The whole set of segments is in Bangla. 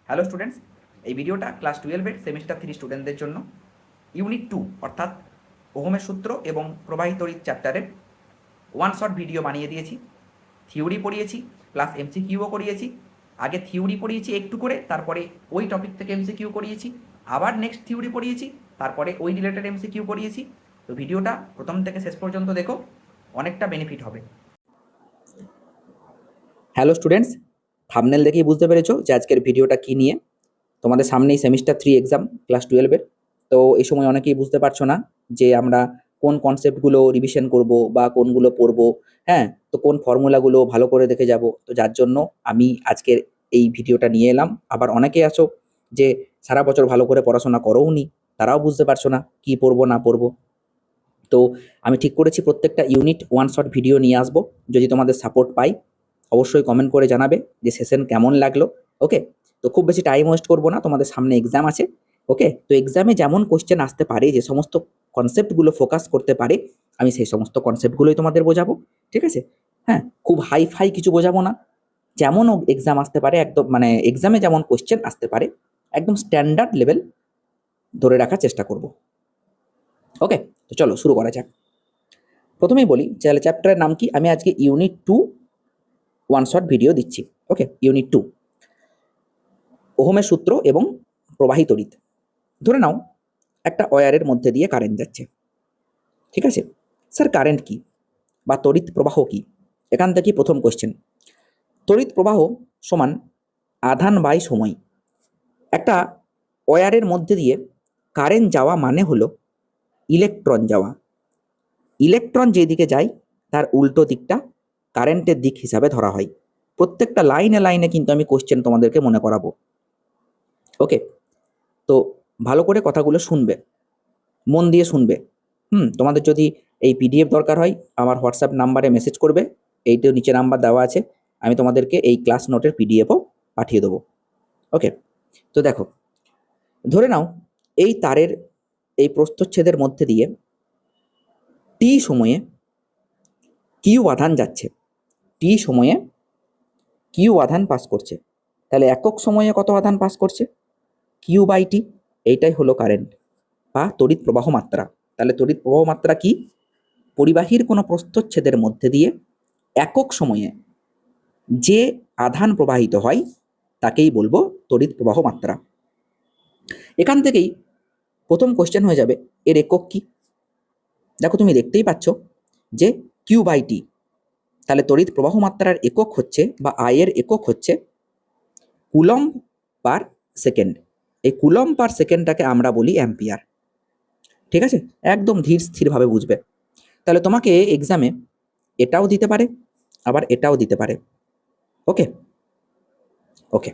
হ্যালো স্টুডেন্টস, এই ভিডিওটা ক্লাস 12-এর সেমিস্টার 3 স্টুডেন্টদের জন্য ইউনিট 2 অর্থাৎ ওহমের সূত্র এবং প্রবাহিত তড়িৎ চ্যাপ্টারের ওয়ান শট ভিডিও বানিয়ে দিয়েছি। থিওরি পড়িয়েছি প্লাস এমসিকিউও করিয়েছি। আগে থিওরি পড়িয়েছি একটু করে, তারপরে ওই টপিক থেকে এমসিকিউ করিয়েছি, আবার নেক্সট থিওরি পড়িয়েছি, তারপরে ওই রিলেটেড এমসিকিউ করিয়েছি। তো ভিডিওটা প্রথম থেকে শেষ পর্যন্ত দেখো, অনেকটা বেনিফিট হবে। হ্যালো স্টুডেন্টস, থাম্বনেল দেখেই বুঝতে পেরেছো যে আজকের ভিডিওটা কী নিয়ে। তোমাদের সামনেই সেমিস্টার 3 এক্সাম ক্লাস 12-এর। তো এই সময় অনেকেই বুঝতে পারছো না যে আমরা কোন কনসেপ্টগুলো রিভিশন করব বা কোনগুলো পড়ব। হ্যাঁ, তো কোন ফর্মুলাগুলো ভালো করে দেখে যাব। তো যার জন্য আমি আজকের এই ভিডিওটা নিয়ে এলাম। আবার অনেকেই আছো যে সারা বছর ভালো করে পড়াশোনা করোওনি, তারাও বুঝতে পারছো না কি পড়বো না পড়বো। তো আমি ঠিক করেছি প্রত্যেকটা ইউনিট ওয়ান শট ভিডিও নিয়ে আসবো। যদি তোমাদের সাপোর্ট পাই অবশ্যই কমেন্ট করে জানাবে যে সেশন কেমন লাগলো। ওকে, তো খুব বেশি টাইম ওয়েস্ট করবো না, তোমাদের সামনে এক্সাম আছে। ওকে, তো এক্সামে যেমন কোশ্চেন আসতে পারে, যে সমস্ত কনসেপ্টগুলো ফোকাস করতে পারে, আমি সেই সমস্ত কনসেপ্টগুলোই তোমাদের বোঝাবো। ঠিক আছে? হ্যাঁ, খুব হাই ফাই কিছু বোঝাবো না। যেমন এক্সাম আসতে পারে, একদম মানে এক্সামে যেমন কোশ্চেন আসতে পারে একদম স্ট্যান্ডার্ড লেভেল ধরে রাখার চেষ্টা করব। ওকে, তো চলো শুরু করা যাক। প্রথমেই বলি চ্যাপ্টারের নাম কি। আমি আজকে ইউনিট 2 ওয়ান শট ভিডিও দিচ্ছি। ওকে, ইউনিট 2 ওহমের সূত্র এবং প্রবাহী তড়িৎ। ধরে নাও একটা ওয়্যারের মধ্যে দিয়ে কারেন্ট যাচ্ছে। ঠিক আছে স্যার, কারেন্ট কি বা তড়িৎ প্রবাহ কি? এখান থেকে প্রথম কোশ্চেন। তড়িৎ প্রবাহ সমান আধান বাই সময়। একটা ওয়্যারের মধ্যে দিয়ে কারেন্ট যাওয়া মানে হলো ইলেকট্রন যাওয়া। ইলেকট্রন যেদিকে যায় তার উল্টো দিকটা কারেন্টের দিক হিসাবে ধরা হয়। প্রত্যেকটা লাইনে লাইনে কিন্তু আমি কোশ্চেন তোমাদেরকে মনে করাবো। ওকে, তো ভালো করে কথাগুলো শুনবে, মন দিয়ে শুনবে। তোমাদের যদি এই পিডিএফ দরকার হয় আমার হোয়াটসঅ্যাপ নাম্বারে মেসেজ করবে, এইটাও নিচে নাম্বার দেওয়া আছে। আমি তোমাদেরকে এই ক্লাস নোটের পিডিএফও পাঠিয়ে দেবো। ওকে, তো দেখো, ধরে নাও এই তারের এই প্রস্থচ্ছেদের মধ্যে দিয়ে টি সময়ে কিউ আধান যাচ্ছে। টি সময়ে কিউ আধান পাস করছে। তাহলে একক সময়ে কত আধান পাস করছে? Q by T. এইটাই হলো কারেন্ট বা তড়িৎ প্রবাহ মাত্রা। তাহলে তড়িৎ প্রবাহ মাত্রা কি? পরিবাহীর কোনো প্রস্থচ্ছেদের মধ্যে দিয়ে একক সময়ে যে আধান প্রবাহিত হয় তাকেই বলবো তড়িৎ প্রবাহ মাত্রা। এখান থেকেই প্রথম কোশ্চেন হয়ে যাবে, এর একক কি? দেখো তুমি দেখতেই পাচ্ছ যে কিউ বাই টি। তাহলে তড়িৎ প্রবাহ মাত্রার একক হচ্ছে বা আয়ের একক হচ্ছে কুলম্ব পার সেকেন্ড। এই কুলম্ব পার সেকেন্ডটাকে আমরা বলি অ্যাম্পিয়ার। ঠিক আছে, একদম ধীর স্থিরভাবে বুঝবে। তাহলে তোমাকে এক্সামে এটাও দিতে পারে আবার এটাও দিতে পারে। ওকে ওকে,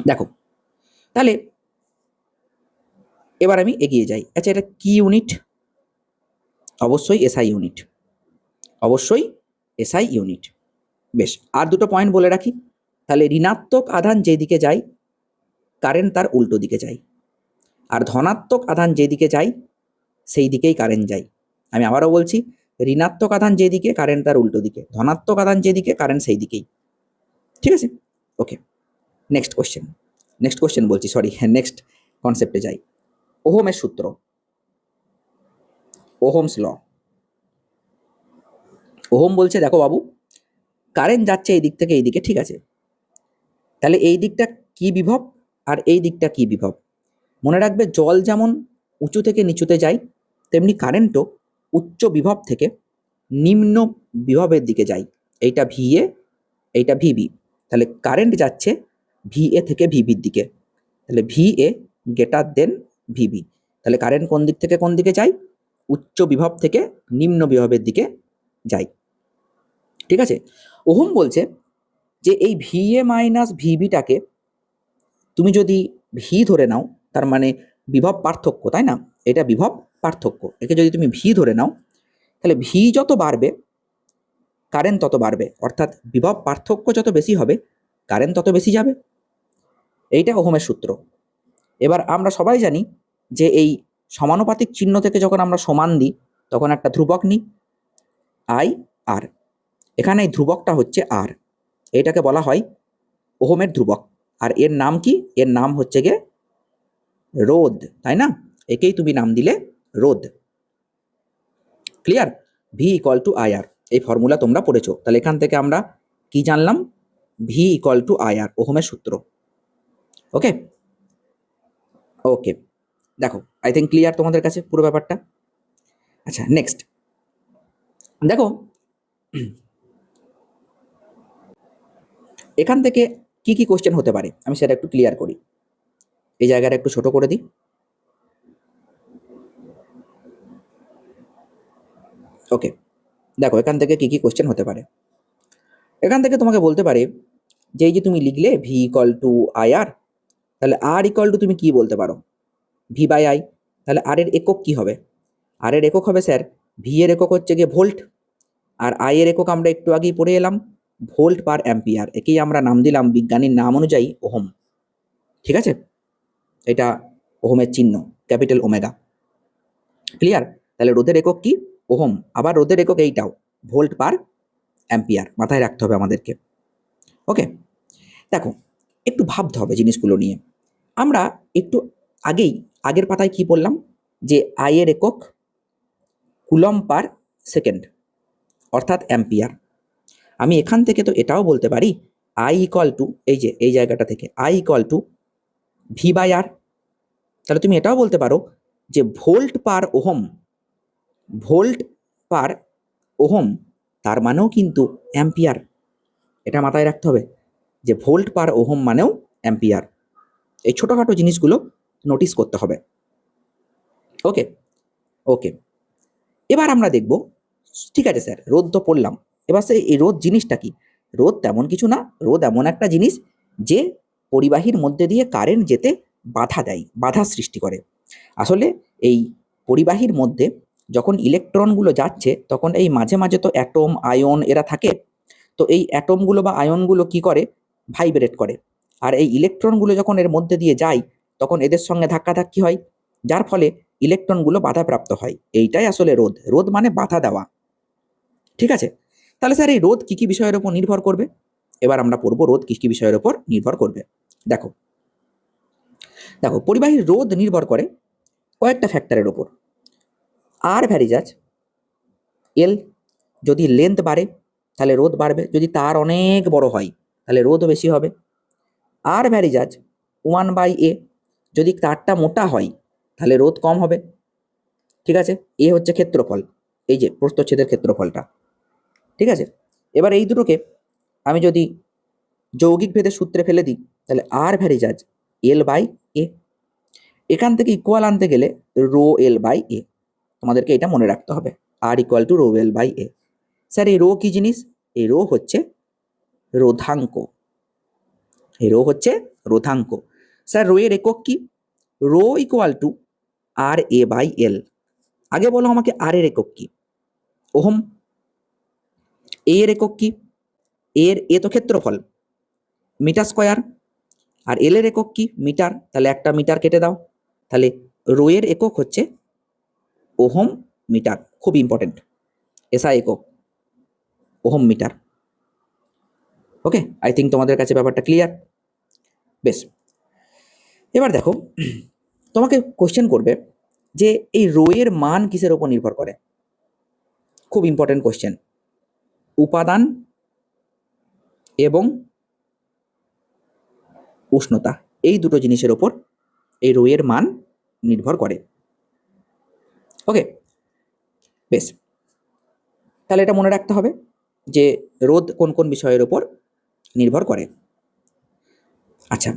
দেখো তাহলে এবার আমি এগিয়ে যাই। আচ্ছা, এটা কি ইউনিট? অবশ্যই এসআই ইউনিট, অবশ্যই এসআই ইউনিট। বেশ, আর দুটো পয়েন্ট বলে রাখি। তাহলে ঋণাত্মক আধান যেদিকে যায় কারেন্ট তার উল্টো দিকে যায়, আর ধনাত্মক আধান যেদিকে যায় সেই দিকেই কারেন্ট যায়। আমি আবারও বলছি, ঋণাত্মক আধান যেদিকে কারেন্ট তার উল্টো দিকে, ধনাত্মক আধান যেদিকে কারেন্ট সেই দিকেই। ঠিক আছে? ওকে, নেক্সট কোশ্চেন বলছি, সরি, নেক্সট কনসেপ্টে যাই। ওহমের সূত্র, ওহমস ল। ওহম বলছে দেখো বাবু, কারেন্ট যাচ্ছে এই দিক থেকে এই দিকে, ঠিক আছে, তাহলে এই দিকটা কি বিভব আর এই দিকটা কি বিভব? মনে রাখবে, জল যেমন উঁচু থেকে নিচুতে যায় তেমনি কারেন্টও উচ্চ বিভব থেকে নিম্ন বিভবের দিকে যায়। এইটা ভিএ, এইটা ভিবি। তাহলে কারেন্ট যাচ্ছে ভিএ থেকে ভিবির দিকে। তাহলে ভিএ গ্রেটার দেন ভিবি। তাহলে কারেন্ট কোন দিক থেকে কোন দিকে যায়? উচ্চ বিভব থেকে নিম্ন বিভবের দিকে যায়। ঠিক আছে, ওহম বলছে যে এই ভিএ মাইনাস ভিবিটাকে তুমি যদি ভি ধরে নাও, তার মানে বিভব পার্থক্য, তাই না? এটা বিভব পার্থক্য। একে যদি তুমি ভি ধরে নাও, তাহলে ভি যত বাড়বে কারেন্ট তত বাড়বে, অর্থাৎ বিভব পার্থক্য যত বেশি হবে কারেন্ট তত বেশি যাবে। এইটা ওহমের সূত্র। এবার আমরা সবাই জানি যে এই সমানুপাতিক চিহ্ন থেকে যখন আমরা সমান দিই তখন একটা ধ্রুবক নিই, আই আর। এখানে এই ধ্রুবকটা হচ্ছে আর, এটাকে বলা হয় ওহমের ধ্রুবক। আর এর নাম কি? এর নাম হচ্ছে গিয়ে রোধ, তাই না? একেই তুমি নাম দিলে রোধ। Clear? V equal to I R, এই ফর্মুলা তোমরা পড়েছো। তাহলে এখান থেকে আমরা কি জানলাম? ভি ইকুয়াল টু আই আর, ওহমের সূত্র। ওকে ওকে, দেখো আই থিঙ্ক ক্লিয়ার তোমাদের কাছে পুরো ব্যাপারটা। আচ্ছা নেক্সট দেখো, এখান থেকে কি কি কোশ্চেন হতে পারে আমি সেটা একটু ক্লিয়ার করি। এই জায়গাটা একটু ছোট করে দিই। ওকে, দেখো এখান থেকে কি কি কোশ্চেন হতে পারে। এখান থেকে তোমাকে বলতে পারে যে এই যে তুমি লিখলে V equal to I R, তাহলে আর ইকুয়াল টু তুমি কি বলতে পারো? V by I. তাহলে আর এর একক কি হবে? আর এর একক হবে স্যার, ভি এর একক হচ্ছে গিয়ে ভোল্ট, আর আই এর একক আমরা একটু আগেই পড়ে এলাম ভোল্ট পার অ্যাম্পিয়ার। একেই আমরা নাম দিলাম বিজ্ঞানীর নাম অনুযায়ী ওহম। ঠিক আছে, এটা ওহমের চিহ্ন, ক্যাপিটাল ওমেগা। ক্লিয়ার? তাহলে রোধের একক কি? ওহম। আবার রোধের একক এইটাও, ভোল্ট পার অ্যাম্পিয়ার, মাথায় রাখতে হবে আমাদেরকে। ওকে, দেখো একটু ভাবতে হবে জিনিসগুলো নিয়ে। আমরা একটু আগের পাতায় কি বললাম? যে আই এর একক কুলম পার সেকেন্ড, অর্থাৎ অ্যাম্পিয়ার। আমি এখান থেকে তো এটাও বলতে পারি আই ইকুয়াল টু, এই যে এই জায়গাটা থেকে I equal to V by R. তাহলে তুমি এটাও বলতে পারো যে volt per ohm, volt per ohm তার মানেও কিন্তু অ্যাম্পিয়ার। এটা মাথায় রাখতে হবে যে ভোল্ট পার ওহম মানেও অ্যাম্পিয়ার। এই ছোটোখাটো জিনিসগুলো নোটিস করতে হবে। ওকে ওকে, এবার আমরা দেখব, ঠিক আছে স্যার রোদ তো পড়লাম, এবার সে এই রোদ জিনিসটা কি? রোদ তেমন কিছু না, রোদ এমন একটা জিনিস যে পরিবাহীর মধ্যে দিয়ে কারেন্ট যেতে বাধা দেয়, বাধা সৃষ্টি করে। আসলে এই পরিবাহীর মধ্যে যখন ইলেকট্রনগুলো যাচ্ছে তখন এই মাঝে মাঝে তো অ্যাটম আয়ন এরা থাকে। তো এই অ্যাটমগুলো বা আয়নগুলো কি করে? ভাইব্রেট করে। আর এই ইলেকট্রনগুলো যখন এর মধ্যে দিয়ে যায় তখন এদের সঙ্গে ধাক্কাধাক্কি হয়, যার ফলে ইলেকট্রনগুলো বাধাপ্রাপ্ত হয়। এইটাই আসলে রোধ। রোধ মানে বাধা দেওয়া। ঠিক আছে, তাহলে স্যার এই রোধ কি কি বিষয়ের উপর নির্ভর করবে? এবার আমরা পড়বো রোধ কি কি বিষয়ের উপর নির্ভর করবে। দেখো দেখো পরিবাহীর রোধ নির্ভর করে কয়েকটা ফ্যাক্টরের উপর। আর ভ্যারিজাজ এল, যদি লেন্থ বাড়ে তাহলে রোধ বাড়বে, যদি তার অনেক বড় হয় তাহলে রোধ বেশি হবে। আর ভ্যারিজাজ 1/a, যদি তারটা মোটা হয় তাহলে রোধ কম হবে। ঠিক আছে, এ হচ্ছে ক্ষেত্রফল, এই যে প্রস্থচ্ছেদের ক্ষেত্রফলটা। ঠিক আছে, এবার এই দুটোকে আমি যদি যৌগিক ভেদের সূত্রে ফেলে দিই তাহলে আর ভ্যারিজাজ L/a। এখান থেকে ইকুয়াল আনতে গেলে রো L/a, তোমাদেরকে এটা মনে রাখতে হবে, R equal to rho L/a। Sir এই রো কি জিনিস? এই রো হচ্ছে রোধাঙ্ক, এই রো হচ্ছে রোধাঙ্ক। স্যার রো এর একক কি? Rho equal to RA/L। আগে বলো আমাকে আর এর একক কি? ওহম। এ এর একক কি? এ তো ক্ষেত্রফল, মিটার স্কোয়ার। আর এল এর একক কি? মিটার। তাহলে একটা মিটার কেটে দাও, তাহলে রো এর একক হচ্ছে ওহম মিটার। খুব ইম্পর্টেন্ট, এসআই একক ohm metre. Okay, I think তোমাদের কাছে ব্যাপারটা ক্লিয়ার। বেশ, এবার দেখো তোমাকে কোশ্চেন করবে যে এই রো এর মান কিসের উপর নির্ভর করে? খুব ইম্পর্টেন্ট কোশ্চেন। উপাদান এবং উষ্ণতা, এই দুটো জিনিসের ওপর এই রো এর মান নির্ভর করে। ওকে, বেশ, তাহলে এটা মনে রাখতে হবে যে রোধ কোন কোন বিষয়ের ওপর নির্ভর করে। আচ্ছা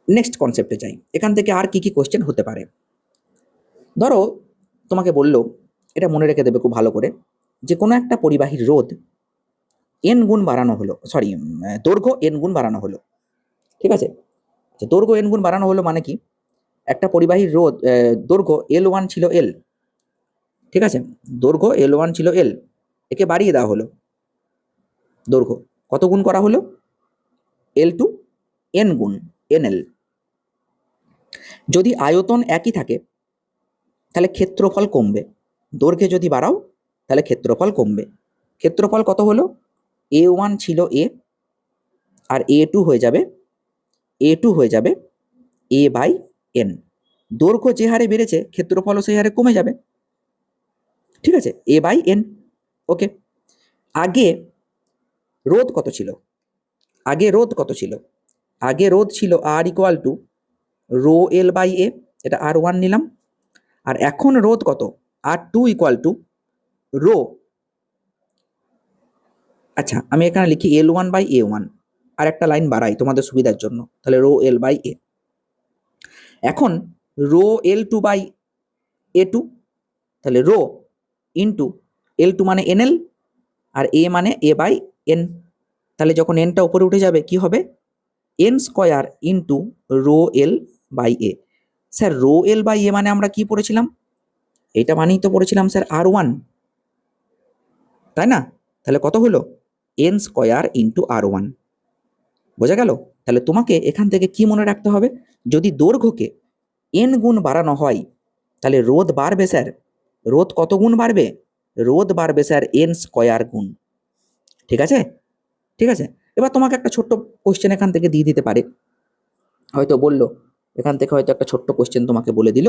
নেক্সট কনসেপ্টে যাই। এখান থেকে আর কি কি কোশ্চেন হতে পারে? ধরো তোমাকে বললো, এটা মনে রেখে দেবে খুব ভালো করে, যে কোনো একটা পরিবাহীর রোধ n গুণ বাড়ানো হলো, সরি দৈর্ঘ্য n গুণ বাড়ানো হলো। ঠিক আছে, দৈর্ঘ্য n গুণ বাড়ানো হলো মানে কি? একটা পরিবাহীর রোধ দৈর্ঘ্য L1 ছিল L, ঠিক আছে, দৈর্ঘ্য L1 ছিল L, একে বাড়িয়ে দেওয়া হলো। দৈর্ঘ্য কত গুণ করা হলো? L2 n গুণ NL। যদি আয়তন একই থাকে তাহলে ক্ষেত্রফল কমবে, দৈর্ঘ্যে যদি বাড়াও তাহলে ক্ষেত্রফল কমবে। ক্ষেত্রফল কত হলো? A1 ছিল A আর A2 হয়ে যাবে A2 হয়ে যাবে A/n। দৈর্ঘ্য যে হারে বেড়েছে ক্ষেত্রফলও সেই হারে কমে যাবে, ঠিক আছে, A/n। ওকে, আগে রোধ কত ছিল? আগে রোধ ছিল R equal to rho L/A, এটা R1 নিলাম। আর এখন রোধ কত? R2 ইকুয়াল টু রো, আচ্ছা আমি এখানে লিখি L1/A1, আর একটা লাইন বাড়াই তোমাদের সুবিধার জন্য, তাহলে রো L/A। এখন রো L2/A2, তাহলে রো ইন্টু L2 মানে NL আর A মানে A/n। তাহলে যখন nটা উপরে উঠে যাবে কি হবে? n square into rho L/A। Sir rho L/A মানে আমরা কি পড়েছিলাম? এটা মানেই তো পড়েছিলাম স্যার R1, তাই না? তাহলে কত হলো? n square into R1। বোঝা গেল? তাহলে তোমাকে এখান থেকে কি মনে রাখতে হবে? যদি দৈর্ঘ্যকে n গুণ বাড়ানো হয় তাহলে রোধ বাড়বে স্যার। রোধ কত গুণ বাড়বে? রোধ বাড়বে স্যার n স্কয়ার গুণ। ঠিক আছে, ঠিক আছে। এবার তোমাকে একটা ছোট্ট কোশ্চেন এখান থেকে দিয়ে দিতে পারে, হয়তো বললো এখান থেকে, হয়তো একটা ছোট্ট কোশ্চেন তোমাকে বলে দিল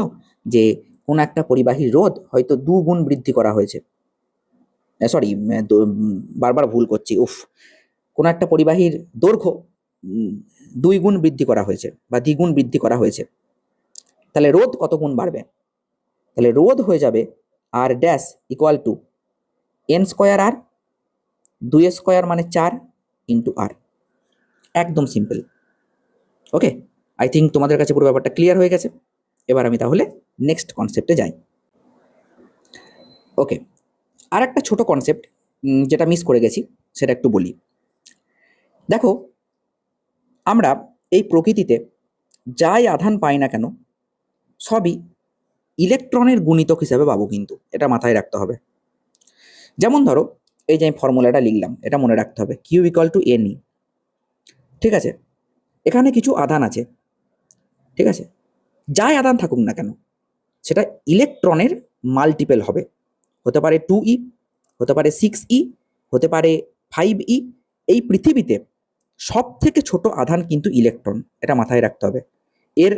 যে কোন একটা পরিবাহীর রোধ হয়তো 2 গুণ বৃদ্ধি করা হয়েছে, সরি বারবার ভুল করছি, কোন একটা পরিবাহীর দৈর্ঘ্য 2 গুণ বৃদ্ধি করা হয়েছে বা দ্বিগুণ বৃদ্ধি করা হয়েছে, তাহলে রোধ কত গুণ বাড়বে? তাহলে রোধ হয়ে যাবে R dash equal to n square R, 2 square মানে 4 ইন্টু আর। একদম সিম্পল। ওকে, আই থিঙ্ক তোমাদের কাছে পুরো ব্যাপারটা ক্লিয়ার হয়ে গেছে। এবার আমি তাহলে নেক্সট কনসেপ্টে যাই। ওকে, আর একটা ছোট কনসেপ্ট যেটা মিস করে গেছি সেটা একটু বলি। দেখো, আমরা এই প্রকৃতিতে যাই আধান পাই না কেন সবই ইলেকট্রনের গুণিতক হিসেবে পাবো, কিন্তু এটা মাথায় রাখতে হবে। যেমন ধরো এই যে আমি ফর্মুলাটা লিখলাম, এটা মনে রাখতে হবে, Q equal to N E. ঠিক আছে, এখানে কিছু আধান আছে, ঠিক আছে, যাই আধান থাকুক না কেন সেটা ইলেকট্রনের মাল্টিপল হবে। হতে পারে 2e, হতে পারে 6e, হতে পারে 5e। এই পৃথিবীতে সব থেকে ছোট আধান কিন্তু ইলেকট্রন, এটা মাথায় রাখতে হবে। এর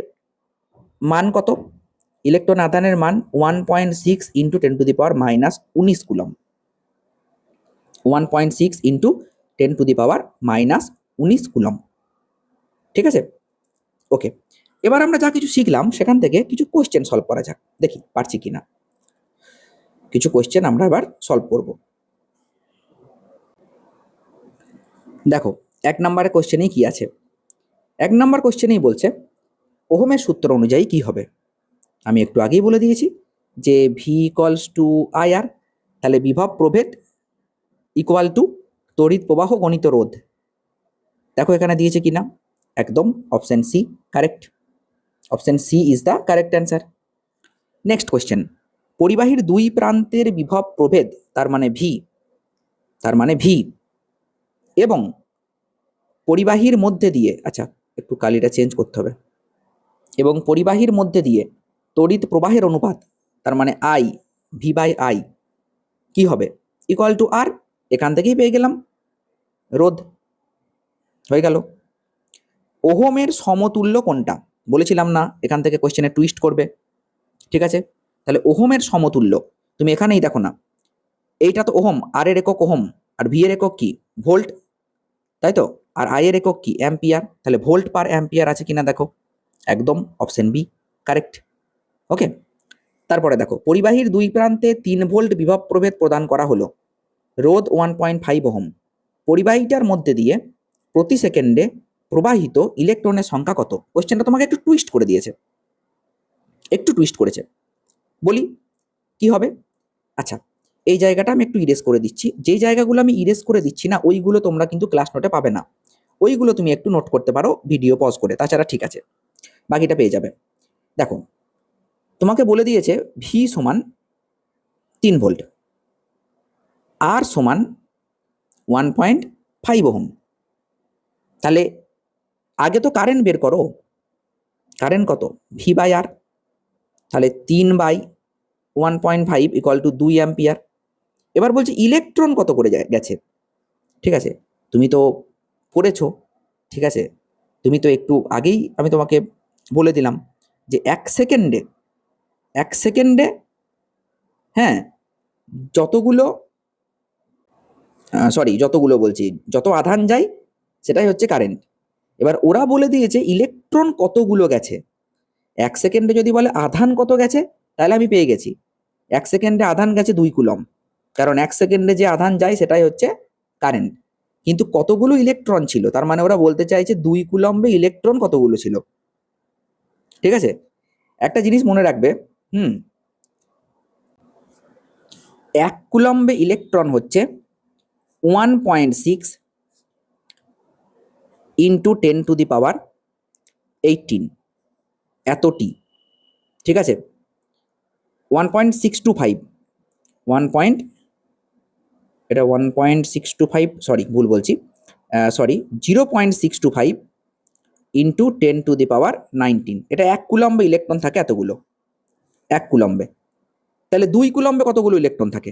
মান কত? ইলেকট্রন আধানের মান 1.6 ইন্টু 10⁻⁻19 কুলম। 1.6 into 10⁻⁻19 coulomb. ঠিক আছে, ওকে। এবার আমরা যা কিছু শিখলাম সেখান থেকে কিছু কোয়েশ্চেন সলভ করা যাক, দেখি পারছি কিনা। কিছু কোয়েশ্চেন আমরা এবার সলভ করব। দেখো 1 নম্বরের কোয়েশ্চেনেই কি আছে? 1 নম্বর কোয়েশ্চেনেই বলছে ওহমের সূত্র অনুযায়ী কি হবে। আমি একটু আগেই বলে দিয়েছি যে ভি ইকুয়ালস টু আইআর, তাহলে বিভব প্রভেদ ইকুয়াল টু তড়িৎ প্রবাহ গণিত রোধ। দেখো এখানে দিয়েছে কিনা, একদম option C correct. Option C is the correct answer. Next question, পরিবাহীর 2 প্রান্তের বিভব প্রভেদ তার মানে ভি, এবং পরিবাহীর মধ্যে দিয়ে, আচ্ছা একটু কালিটা চেঞ্জ করতে হবে, এবং পরিবাহীর মধ্যে দিয়ে তড়িৎ প্রবাহের অনুপাত তার মানে আই, V/I কি হবে? ইকুয়াল টু আর। এখান থেকেই পেয়ে গেলাম রোধ, হয়ে গেল। ওহমের সমতুল্য কোনটা? বলেছিলাম না এখান থেকে কোয়েশ্চেনে টুইস্ট করবে, ঠিক আছে। তাহলে ওহমের সমতুল্য তুমি এখানেই দেখো না, এইটা তো ওহম, আর এর একক ওহম, আর ভি এর একক কি? ভোল্ট, তাই তো, আর আই এর একক কি? অ্যাম্পিয়ার। তাহলে ভোল্ট পার অ্যাম্পিয়ার আছে কিনা দেখো, একদম অপশন বি কারেক্ট। ওকে, তারপরে দেখো পরিবাহীর 2 প্রান্তে 3 ভোল্ট বিভব প্রভেদ প্রদান করা হলো, রোধ 1.5 ওহম। পরিবাহীটার মধ্যে দিয়ে প্রতি সেকেন্ডে প্রবাহিত ইলেকট্রনের সংখ্যা কত? কোশ্চেনটা তোমাকে একটু টুইস্ট করে দিয়েছে, একটু টুইস্ট করেছে, বলি কি হবে। আচ্ছা এই জায়গাটা আমি একটু ইরেজ করে দিচ্ছি, যেই জায়গাগুলো আমি ইরেজ করে দিচ্ছি না ওইগুলো তোমরা কিন্তু ক্লাস নোটে পাবে না, ওইগুলো তুমি একটু নোট করতে পারো ভিডিও পজ করে, তাছাড়া ঠিক আছে বাকিটা পেয়ে যাবে। দেখো তোমাকে বলে দিয়েছে ভি সমান 3 ভোল্ট, আর সমান 1.5 ওহম। তাহলে আগে তো কারেন্ট বের করো, কারেন্ট কত? V/R, তাহলে 3/1.5 ইকুয়াল টু 2 অ্যাম্পিয়ার। এবার বলছি ইলেকট্রন কত করে গেছে, ঠিক আছে, তুমি তো পড়েছো, ঠিক আছে, তুমি তো একটু আগেই আমি তোমাকে বলে দিলাম যে এক সেকেন্ডে হ্যাঁ যতগুলো যতগুলো বলছি, যত আধান যায় সেটাই হচ্ছে কারেন্ট। এবার ওরা বলে দিয়েছে ইলেকট্রন কতগুলো গেছে। এক সেকেন্ডে যদি বলে আধান কত গেছে, তাহলে আমি পেয়ে গেছি এক সেকেন্ডে আধান গেছে 2 কুলম্ব, কারণ এক সেকেন্ডে যে আধান যায় সেটাই হচ্ছে কারেন্ট। কিন্তু কতগুলো ইলেকট্রন ছিল, তার মানে ওরা বলতে চাইছে 2 কুলম্বে ইলেকট্রন কতগুলো ছিল। ঠিক আছে, একটা জিনিস মনে রাখবে, 1 কুলম্বে ইলেকট্রন হচ্ছে 1.6 ইন্টু 10⁻18 এতটি। ঠিক আছে, 1.625 এটা 1.625, সরি ভুল বলছি, 0.625 ইন্টু 10⁻19, এটা 1 কুলম্বে ইলেকট্রন থাকে এতগুলো, 1 কুলম্বে। তাহলে 2 কুলম্বে কতগুলো ইলেকট্রন থাকে,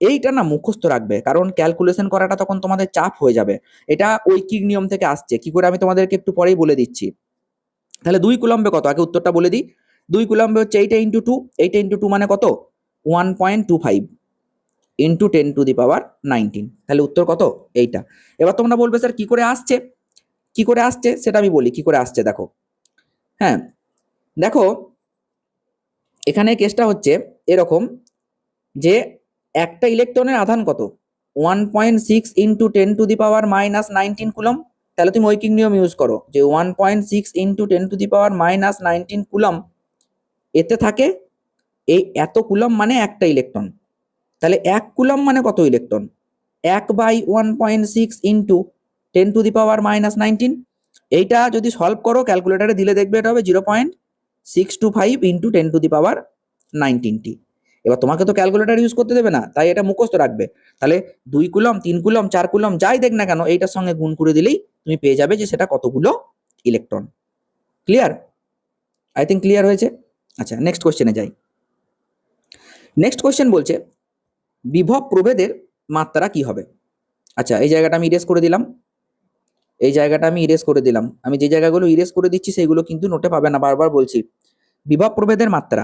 এইটা না মুখস্থ রাখবে, কারণ ক্যালকুলেশন করাটা তখন তোমাদের চাপ হয়ে যাবে। এটা ঐকিক নিয়ম থেকে আসছে, কি করে আমি তোমাদেরকে একটু পরেই বলে দিচ্ছি। তাহলে 2 কুলম্বে কত, আগে উত্তরটা বলে দিই। 2 কুলম্বে হচ্ছে এইটা ইন্টু 2, এইটা ইন্টু 2 মানে কত 1.25 ইন্টু 10⁻19, তাহলে উত্তর কত এইটা। এবার তোমরা বলবে স্যার কি করে আসছে সেটা আমি বলি কি করে আসছে। দেখো, হ্যাঁ দেখো, এখানে কেসটা হচ্ছে এরকম যে একটা ইলেকট্রনের আধান কত 1.6 ইন্টু 10⁻19 কুলম্ব। তাহলে তুমি ঐকিক নিয়ম ইউজ করো যে 1.6 ইন্টু 10⁻19 কুলম্ব, এতে থাকে এই এত কুলম্ব মানে একটা ইলেকট্রন। তাহলে 1 কুলম্ব মানে কত ইলেকট্রন, 1/1.6 ইন্টু 10⁻19। এইটা যদি সলভ করো ক্যালকুলেটারে দিলে দেখবে এটা হবে 0.625 ইন্টু 10⁻19টি। এবার তোমাকে তো ক্যালকুলেটার ইউজ করতে দেবে না, তাই এটা মুখস্থ রাখবে। তাহলে 2 কুলম্ব 3 কুলম্ব 4 কুলম্ব যাই দেখ না কেন, এইটার সঙ্গে গুণ করে দিলেই তুমি পেয়ে যাবে যে সেটা কতগুলো electron. Clear? I think clear হয়েছে। আচ্ছা, নেক্সট কোশ্চেনে যাই। নেক্সট কোশ্চেন বলছে বিভব প্রভেদের মাত্রা কি হবে। আচ্ছা, এই জায়গাটা আমি ইরেজ করে দিলাম, আমি যে জায়গাগুলো ইরেজ করে দিচ্ছি সেগুলো কিন্তু নোটে পাবে না, বারবার বলছি। বিভব প্রভেদের মাত্রা,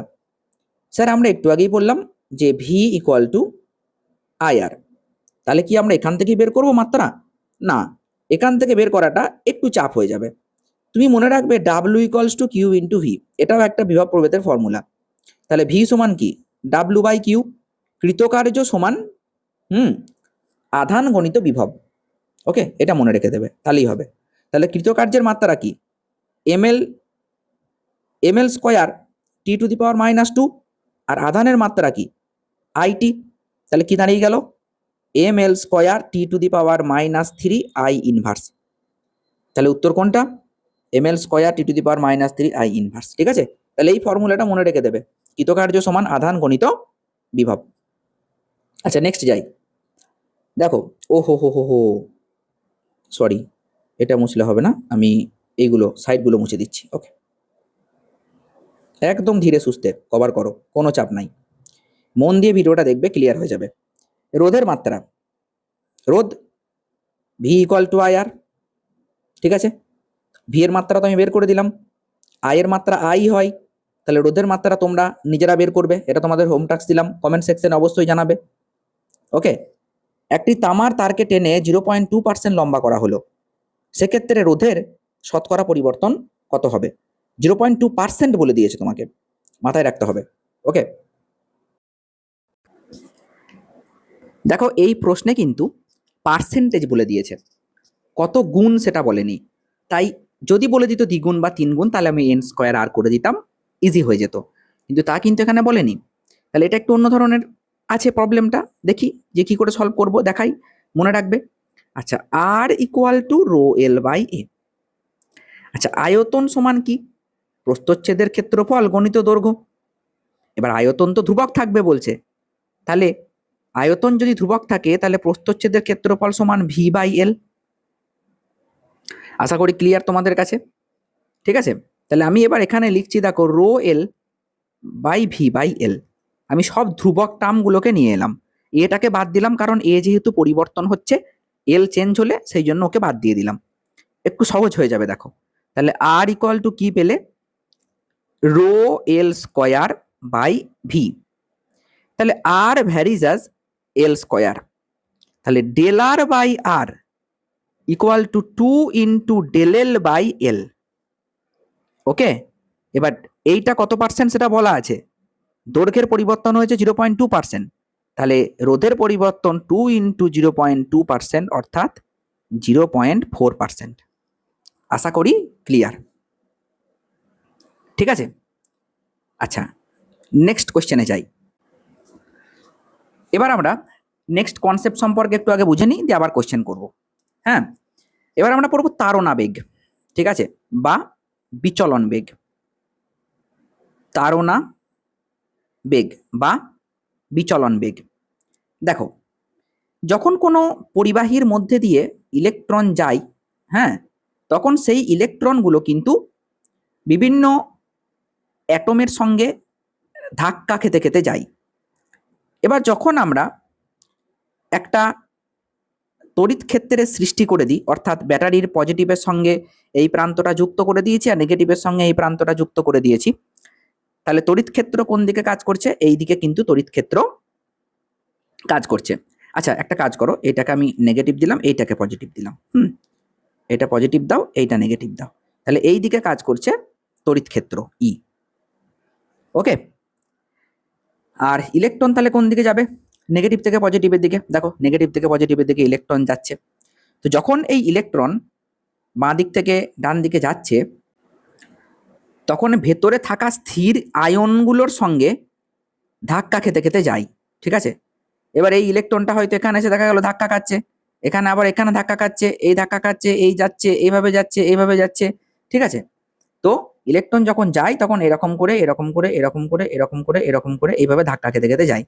স্যার আমরা একটু আগেই বললাম যে ভি ইকুয়াল টু আইআর। তাহলে কি আমরা এখান থেকে বের করব মাত্রা? না, এখান থেকে বের করাটা একটু চাপ হয়ে যাবে। তুমি মনে রাখবে W equals to Q into V, এটাও একটা বিভব প্রভেদের ফর্মুলা। তাহলে ভি সমান কি ডাব্লিউ বাই কিউ, কৃতকার্য সমান আধান গণিত বিভব। ওকে, এটা মনে রেখে দেবে, তাহলেই হবে। তাহলে কৃতকার্যের মাত্রা কি ml স্কয়ার t⁻⁻2, আর আধানের মাত্রা কি আইটি। তাহলে কি দাঁড়িয়ে গেল ml square t⁻⁻3 i inverse. তাহলে উত্তর কোনটা, ml square t⁻⁻3 i inverse. ঠিক আছে, তাহলে এই ফর্মুলাটা মনে রেখে দেবে, কৃতকার্য সমান আধান গণিত বিভব। আচ্ছা, নেক্সট যাই। দেখো, ও হো, সরি, এটা মুছলে হবে না, আমি এইগুলো সাইডগুলো মুছে দিচ্ছি। ওকে, একদম ধীরে সুস্থে কভার করো, কোনো চাপ নাই, মন দিয়ে ভিডিওটা দেখবে, ক্লিয়ার হয়ে যাবে। রোধের মাত্রা, রোধ ভি ইকুয়াল টু আই আর। ঠিক আছে, ভি এর মাত্রা তো আমি বের করে দিলাম, আই এর মাত্রা আই হয়, তাহলে রোধের মাত্রা তোমরা নিজেরা বের করবে, এটা তোমাদের হোম টাস্ক দিলাম, কমেন্ট সেকশনে অবশ্যই জানাবে। ওকে, একটি তামার তারকে টেনে 0.2% লম্বা করা হলো, সেক্ষেত্রে রোধের শতকরা পরিবর্তন কত হবে। 0.2% বলে দিয়েছে, তোমাকে মাথায় রাখতে হবে। ওকে, দেখো এই প্রশ্নে কিন্তু পার্সেন্টেজ বলে দিয়েছে, কত গুণ সেটা বলেনি। তাই যদি বলে দিত দ্বিগুণ বা 3 গুণ, তাহলে আমি n স্কয়ার আর করে দিতাম, ইজি হয়ে যেত, কিন্তু তা কিন্তু এখানে বলেনি। তাহলে এটা একটু অন্য ধরনের আছে প্রবলেমটা, দেখি যে কি করে সলভ করব, দেখাই, মনে রাখবে। আচ্ছা, R equal to rho L by A. আচ্ছা, আয়তন সমান কি প্রস্থচ্ছেদের ক্ষেত্রফল গণিত দৈর্ঘ্য। এবার আয়তন তো ধ্রুবক থাকবে বলছে, তাহলে আয়তন যদি ধ্রুবক থাকে তাহলে প্রস্থচ্ছেদের ক্ষেত্রফল সমান ভি বাই এল। আশা করি ক্লিয়ার তোমাদের কাছে। ঠিক আছে, তাহলে আমি এবার এখানে লিখছি, দেখো rho L by V by L. আমি সব ধ্রুবক টার্মগুলোকে নিয়ে এলাম, এটাকে বাদ দিলাম, কারণ এ যেহেতু পরিবর্তন হচ্ছে, এল চেঞ্জ হলে সেই জন্য ওকে বাদ দিয়ে দিলাম, একটু সহজ হয়ে যাবে। দেখো তাহলে আর ইকুয়াল টু কি পেলে, rho L square by V. তাহলে R varies as L square, তাহলে del R by R equal to 2 into del L by L. Okay, এবার এইটা কত পার্সেন্ট সেটা বলা আছে, দৈর্ঘ্যের পরিবর্তন হয়েছে 0.2%, তাহলে রোধের পরিবর্তন 2 ইন্টু 0.2% অর্থাৎ 0.4%। আশা করি ক্লিয়ার, ঠিক আছে। আচ্ছা, নেক্সট কোশ্চেনে যাই। এবার আমরা নেক্সট কনসেপ্ট সম্পর্কে একটু আগে বুঝে নিই, দিয়ে আবার কোশ্চেন করব। হ্যাঁ, এবার আমরা পড়বো তাড়না বেগ, ঠিক আছে, বা বিচলন বেগ। তাড়না বেগ বা বিচলন বেগ। দেখো, যখন কোনো পরিবাহীর মধ্যে দিয়ে ইলেকট্রন যায়, হ্যাঁ, তখন সেই ইলেকট্রনগুলো কিন্তু বিভিন্ন অ্যাটমের সঙ্গে ধাক্কা খেতে খেতে যায়। এবার যখন আমরা একটা তড়িৎ ক্ষেত্রের সৃষ্টি করে দিই, অর্থাৎ ব্যাটারির পজিটিভের সঙ্গে এই প্রান্তটা যুক্ত করে দিয়েছি আর নেগেটিভের সঙ্গে এই প্রান্তটা যুক্ত করে দিয়েছি, তাহলে তড়িৎ ক্ষেত্র কোন দিকে কাজ করছে, এই দিকে কিন্তু তড়িৎ ক্ষেত্র কাজ করছে। আচ্ছা, একটা কাজ করো, এটাকে আমি নেগেটিভ দিলাম, এইটাকে পজিটিভ দিলাম, এটা পজিটিভ দাও, এইটা নেগেটিভ দাও, তাহলে এই দিকে কাজ করছে তড়িৎ ক্ষেত্র ই। ওকে, আর ইলেকট্রন তাহলে কোন দিকে যাবে, নেগেটিভ থেকে পজিটিভের দিকে। দেখো, নেগেটিভ থেকে পজিটিভের দিকে ইলেকট্রন যাচ্ছে। তো যখন এই ইলেকট্রন বাঁ দিক থেকে ডান দিকে যাচ্ছে, তখন ভেতরে থাকা স্থির আয়নগুলোর সঙ্গে ধাক্কা খেতে খেতে যায়, ঠিক আছে। এবার এই ইলেকট্রনটা হয়তো এখানে এসে দেখা গেল ধাক্কা খাচ্ছে, এখানে আবার এখানে ধাক্কা খাচ্ছে, এই ধাক্কা খাচ্ছে, এই যাচ্ছে, এইভাবে যাচ্ছে, এইভাবে যাচ্ছে, ঠিক আছে। তো ইলেকট্রন যখন যায় তখন এরকম করে এরকম করে এরকম করে এরকম করে এরকম করে এইভাবে ধাক্কা খেতে খেতে যায়।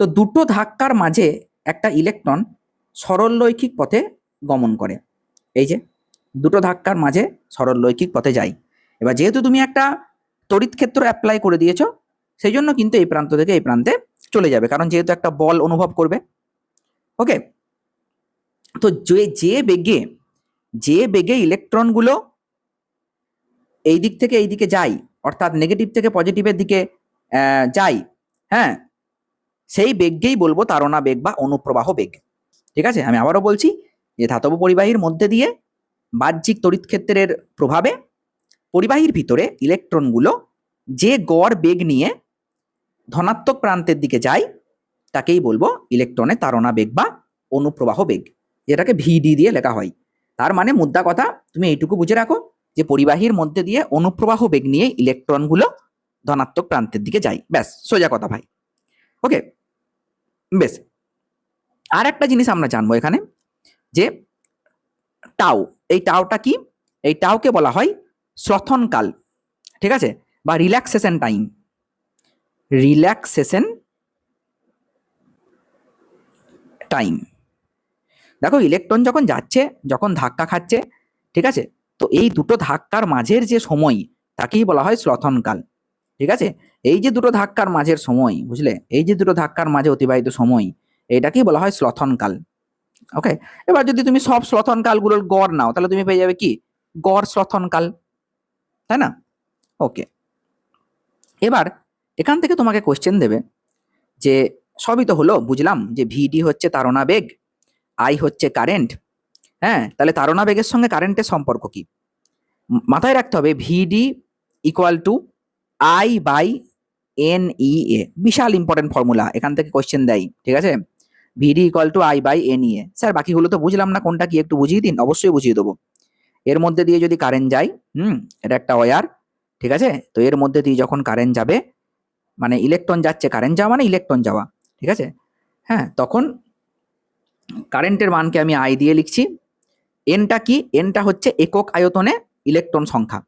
তো দুটো ধাক্কার মাঝে একটা ইলেকট্রন সরলরৈখিক পথে গমন করে। এই যে দুটো ধাক্কার মাঝে সরলরৈখিক পথে যায়। এবার যেহেতু তুমি একটা তড়িৎ ক্ষেত্র অ্যাপ্লাই করে দিয়েছো, সেই জন্য কিন্তু এই প্রান্ত থেকে এই প্রান্তে চলে যাবে, কারণ যেহেতু একটা বল অনুভব করবে। ওকে, তো যে বেগে ইলেকট্রনগুলো এই দিক থেকে এই দিকে যায়, অর্থাৎ নেগেটিভ থেকে পজিটিভের দিকে যায়, হ্যাঁ, সেই বেগকেই বলবো তাড়না বেগ বা অনুপ্রবাহ বেগ। ঠিক আছে, আমি আবারও বলছি যে ধাতব পরিবাহীর মধ্যে দিয়ে বাহ্যিক তড়িৎ ক্ষেত্রের প্রভাবে পরিবাহীর ভিতরে ইলেকট্রনগুলো যে গড় বেগ নিয়ে ধনাত্মক প্রান্তের দিকে যায়, তাকেই বলবো ইলেকট্রনের তাড়না বেগ বা অনুপ্রবাহ বেগ, যেটাকে ভিডি দিয়ে লেখা হয়। তার মানে মুদ্রা কথা তুমি এইটুকু বুঝে রাখো যে পরিবাহীর মধ্যে দিয়ে অনুপ্রবাহ বেগ নিয়ে ইলেকট্রনগুলো ধনাত্মক প্রান্তের দিকে যায়, ব্যাস, সোজা কথা ভাই। ওকে, বেশ। আর একটা জিনিস আমরা জানবো এখানে, যে টাউ, এই টাউটা কি, এই টাউকে বলা হয় শ্লথনকাল, ঠিক আছে, বা রিল্যাক্সেশন টাইম। Relaxation time. দেখো, ইলেকট্রন যখন যাচ্ছে, যখন ধাক্কা খাচ্ছে, ঠিক আছে, তো এই দুটো ধাক্কার মাঝের যে সময়, তাকেই বলা হয় শ্লথনকাল। ঠিক আছে, এই যে দুটো ধাক্কার মাঝের সময়, বুঝলে, এই যে দুটো ধাক্কার মাঝে অতিবাহিত সময়, এটাকেই বলা হয় শ্লথনকাল। ওকে, এবার যদি তুমি সব শ্লথনকালগুলোর গড় নাও, তাহলে তুমি পেয়ে যাবে কি, গড় শ্লথনকাল, তাই না? ওকে, এবার এখান থেকে তোমাকে কোশ্চেন দেবে যে সবই তো হলো, বুঝলাম যে ভিডি হচ্ছে তাড়না বেগ, আই হচ্ছে কারেন্ট, হ্যাঁ, তাহলে তাড়না বেগের সঙ্গে কারেন্টের সম্পর্ক কি? মাথায় রাখতে হবে VD equal to I by N E A, বিশাল ইম্পর্টেন্ট ফর্মুলা, এখান থেকে কোশ্চেন দেয়, ঠিক আছে। VD equal to I by N E A. Sir বাকিগুলো তো বুঝলাম না, কোনটা কি একটু বুঝিয়ে দিন। অবশ্যই বুঝিয়ে দেবো। এর মধ্যে দিয়ে যদি কারেন্ট যায়, এটা একটা ওয়্যার, ঠিক আছে, তো এর মধ্যে দিয়ে যখন কারেন্ট যাবে, মানে ইলেকট্রন যাচ্ছে, কারেন্ট যাওয়া মানে ইলেকট্রন যাওয়া, ঠিক আছে, হ্যাঁ, তখন কারেন্টের মানকে আমি আই দিয়ে লিখছি। এনটা কি, এনটা হচ্ছে একক আয়তনে ইলেকট্রন সংখ্যা।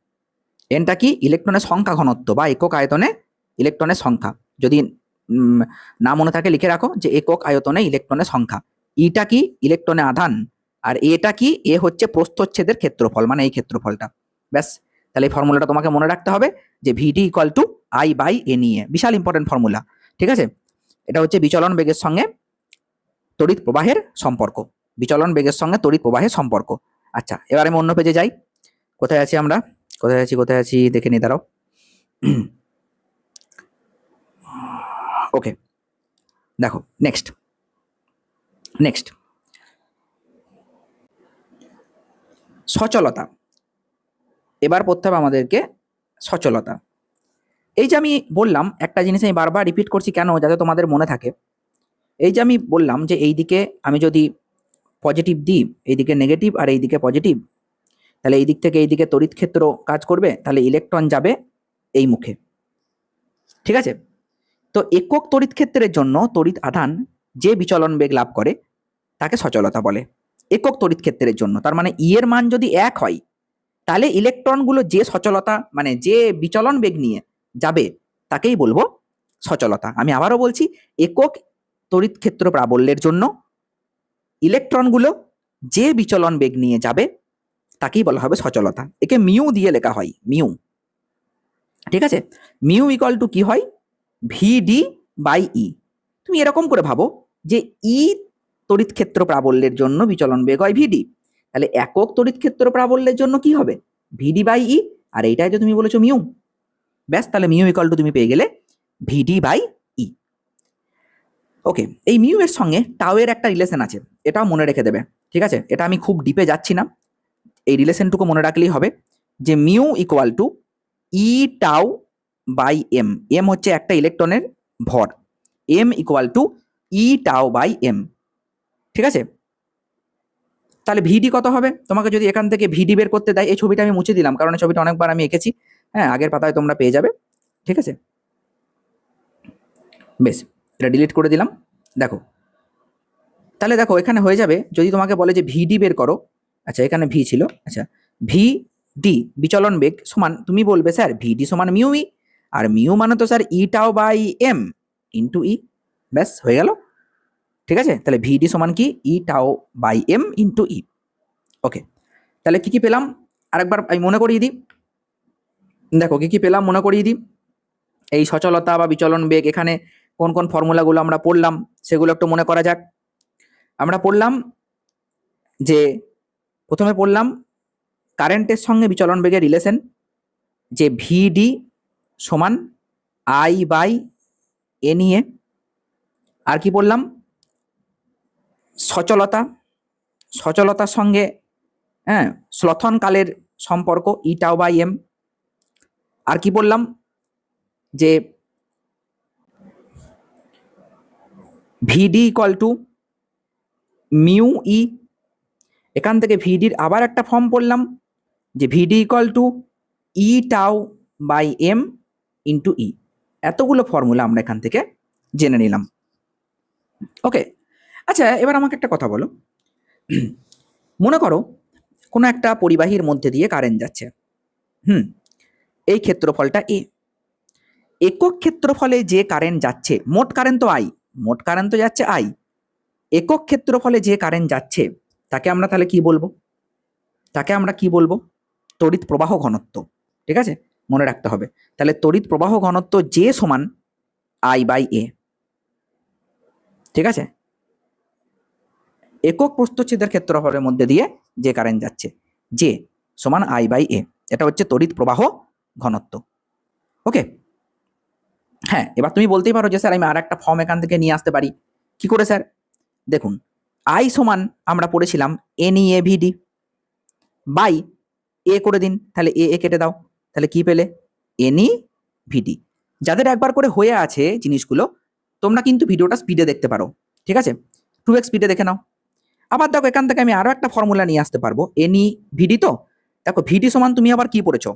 এনটা কি, ইলেকট্রনের সংখ্যা ঘনত্ব বা একক আয়তনে ইলেকট্রনের সংখ্যা। যদি না মনে থাকে লিখে রাখো যে একক আয়তনে ইলেকট্রনের সংখ্যা। ইটা কি, ইলেকট্রনের আধান। আর এটা কি, এ হচ্ছে প্রস্থচ্ছেদের ক্ষেত্রফল, মানে এই ক্ষেত্রফলটা। ব্যাস, তাহলে এই ফর্মুলাটা তোমাকে মনে রাখতে হবে যে VD equal to I by N E A, বিশাল ইম্পর্টেন্ট ফর্মুলা, ঠিক আছে। এটা হচ্ছে বিচলন বেগের সঙ্গে তড়িৎ প্রবাহের সম্পর্ক, বিচলন বেগের সঙ্গে তড়িৎ প্রবাহের সম্পর্ক। আচ্ছা, এবার আমি অন্য পেজে যাই। কোথায় আছি আমরা, কোথায় আছি দেখে নি, দাঁড়াও। ওকে, দেখো নেক্সট সচলতা। এবার পড়তে হবে আমাদেরকে সচলতা। এই যে আমি বললাম একটা জিনিস আমি বারবার রিপিট করছি কেন, যাতে তোমাদের মনে থাকে। এই যে আমি বললাম যে এই দিকে আমি যদি পজিটিভ দিই, এইদিকে নেগেটিভ আর এইদিকে পজিটিভ, তাহলে এই দিক থেকে এই দিকে তড়িৎ ক্ষেত্র কাজ করবে, তাহলে ইলেকট্রন যাবে এই মুখে, ঠিক আছে। তো একক তড়িৎ ক্ষেত্রের জন্য তড়িৎ আধান যে বিচলন বেগ লাভ করে তাকে সচলতা বলে, একক তড়িৎ ক্ষেত্রের জন্য। তার মানে ই এর মান যদি 1 হয়, তাহলে ইলেকট্রনগুলো যে সচলতা মানে যে বিচলন বেগ নিয়ে যাবে তাকেই বলবো সচলতা। আমি আবারও বলছি, একক তড়িৎ ক্ষেত্র প্রাবল্যের জন্য ইলেকট্রনগুলো যে বিচলন বেগ নিয়ে যাবে তাকেই বলা হবে সচলতা। একে মিউ দিয়ে লেখা হয়, মিউ, ঠিক আছে। মিউ ইকুয়াল টু কি হয়, ভিডি বাই ই। তুমি এরকম করে ভাবো যে ই তড়িৎ ক্ষেত্র প্রাবল্যের জন্য বিচলন বেগ হয় ভিডি, তাহলে একক তড়িৎ ক্ষেত্র প্রাবল্যের জন্য কি হবে, ভিডি বাই ই, আর এইটাই তো তুমি বলেছো মিউ। ব্যাস, তাহলে মিউ ইকুয়াল টু তুমি পেয়ে গেলে ভিডি বাই ই। ওকে, এই মিউ এর সঙ্গে টাও এর একটা রিলেশন আছে, এটাও মনে রেখে দেবে, ঠিক আছে। এটা আমি খুব ডিপে যাচ্ছি না, এই রিলেশনটুকু মনে রাখলেই হবে যে মিউ ইকুয়াল টু ই টাও বাই এম। এম হচ্ছে একটা ইলেকট্রনের ভর, এম ইকুয়াল টু ই টাও বাই এম, ঠিক আছে। তাহলে ভিডি কত হবে, তোমাকে যদি এখান থেকে ভিডি বের করতে দেয়, এই ছবিটা আমি মুছে দিলাম কারণ এই ছবিটা অনেকবার আমি এঁকেছি, হ্যাঁ, আগের পাতায় তোমরা পেয়ে যাবে, ঠিক আছে। বেশ, এটা ডিলিট করে দিলাম। দেখো, তাহলে দেখো এখানে হয়ে যাবে, যদি তোমাকে বলে যে ভিডি বের করো, আচ্ছা এখানে ভি ছিল, আচ্ছা ভি ডি বিচলন বেগ সমান, তুমি বলবে স্যার ভিডি সমান মিউ ই, আর মিউ মানে তো স্যার ই টাও বাই এম ইন্টু ই। ব্যাস হয়ে গেল, ঠিক আছে। তাহলে ভিডি সমান কি, ই টাও বাই এম ইন্টু ই। ওকে, তাহলে কি কি পেলাম আরেকবার আমি মনে করিয়ে দিই। দেখো কি কি পেলাম মনে করিয়ে দিই। এই সচলতা বা বিচলন বেগ, এখানে কোন কোন ফর্মুলাগুলো আমরা পড়লাম সেগুলো একটু মনে করা যাক। আমরা পড়লাম যে প্রথমে পড়লাম কারেন্টের সঙ্গে বিচলন বেগের রিলেশন, যে ভিডি সমান আই বাই এ নিয়ে। আর কি বললাম, সচলতার সঙ্গে হ্যাঁ স্লথনকালের সম্পর্ক ই টাও বাই এম। আর কি বললাম, যে ভিডি ইকুয়াল টু মিউ ই। এখান থেকে ভিডির আবার একটা ফর্ম পড়লাম, যে ভিডি ইকুয়াল টু ই টাও বাই এম ইন্টু ই। এতগুলো ফর্মুলা আমরা এখান থেকে জেনে নিলাম। ওকে, আচ্ছা এবার আমাকে একটা কথা বলো, মনে করো কোনো একটা পরিবাহীর মধ্যে দিয়ে কারেন্ট যাচ্ছে, এই ক্ষেত্রফলটা এ। একক ক্ষেত্রফলে যে কারেন্ট যাচ্ছে, মোট কারেন্ট তো আই, মোট কারেন্ট তো যাচ্ছে আই, একক ক্ষেত্রফলে যে কারেন্ট যাচ্ছে তাকে আমরা তাহলে কি বলবো, তাকে আমরা কি বলবো, তড়িৎ প্রবাহ ঘনত্ব, ঠিক আছে, মনে রাখতে হবে। তাহলে তড়িৎ প্রবাহ ঘনত্ব যে সমান আই বাই এ, ঠিক আছে। একক প্রস্থচ্ছেদের ক্ষেত্রফলের মধ্যে দিয়ে যে কারেন্ট যাচ্ছে, যে সমান আই বাই এ, এটা হচ্ছে তড়িৎ প্রবাহ ঘনত্ব। ওকে, হ্যাঁ, এবার তুমি বলতেই পারো যে স্যার আমি আর একটা ফর্ম এখান থেকে নিয়ে আসতে পারি, কি করে স্যার? দেখুন, আই সমান আমরা পড়েছিলাম N E A VD by এ করে দিন, তাহলে এ কেটে দাও, তাহলে কি পেলে, এন ই ভিডি। যাদের একবার করে হয়ে আছে জিনিসগুলো, তোমরা কিন্তু ভিডিওটা স্পিডে দেখতে পারো, ঠিক আছে, 2x স্পিডে দেখে নাও। আবার দেখো এখান থেকে আমি আরো একটা ফর্মুলা নিয়ে আসতে পারবো, এন ই ভিডি। তো দেখো ভিডি সমান তুমি আবার কি পড়েছো,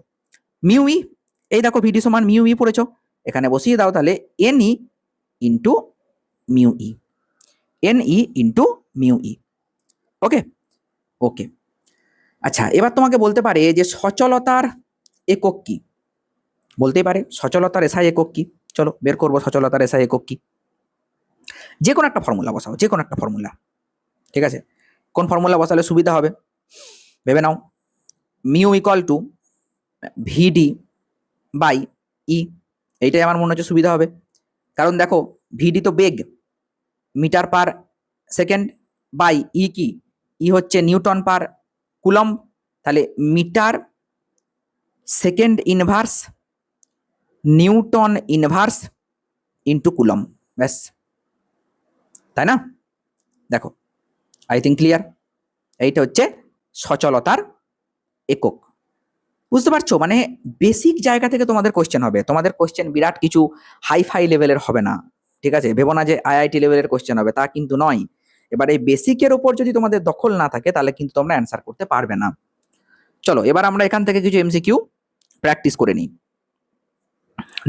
মিউ ই। এই দেখো ভিডি সমান মিউ ই পড়েছো, এখানে বসিয়ে দাও, তাহলে এন ই ইন্টু মিউ ই, এন ই ইন্টু মিউ ই। ওকে ওকে, আচ্ছা এবার তোমাকে বলতে পারে যে সচলতার একক কি, বলতেই পারে সচলতার এসআই একক কি। চলো বের করবো সচলতার এসআই একক কি। যে কোনো একটা ফর্মুলা বসাও, যে কোনো একটা ফর্মুলা, ঠিক আছে। কোন ফর্মুলা বসালে সুবিধা হবে ভেবে নাও। Mu equal to VD by E, এইটাই আমার মনে হচ্ছে সুবিধা হবে। কারণ দেখো ভিডি তো বেগ, metre per second, by E কি, ই হচ্ছে নিউটন পার কুলম্ব, তাহলে metre second inverse newton inverse into coulomb, ব্যাস, তাই না? দেখো, আই থিঙ্ক ক্লিয়ার। এইটা হচ্ছে সচলতার একক। বুঝতে পারছো? মানে বেসিক জায়গা থেকে তোমাদের কোশ্চেন হবে, তোমাদের কোশ্চেন বিরাট কিছু হাই লেভেলের হবে না, ঠিক আছে? ভেবো না যে আইআইটি লেভেলের কোশ্চেন হবে, তা কিন্তু নয়। এবার এই বেসিকের উপর যদি তোমাদের দখল না থাকে তাহলে কিন্তু তোমরা অ্যান্সার করতে পারবে না। চলো এবার আমরা এখান থেকে কিছু এমসিকিউ প্র্যাকটিস করে নিই।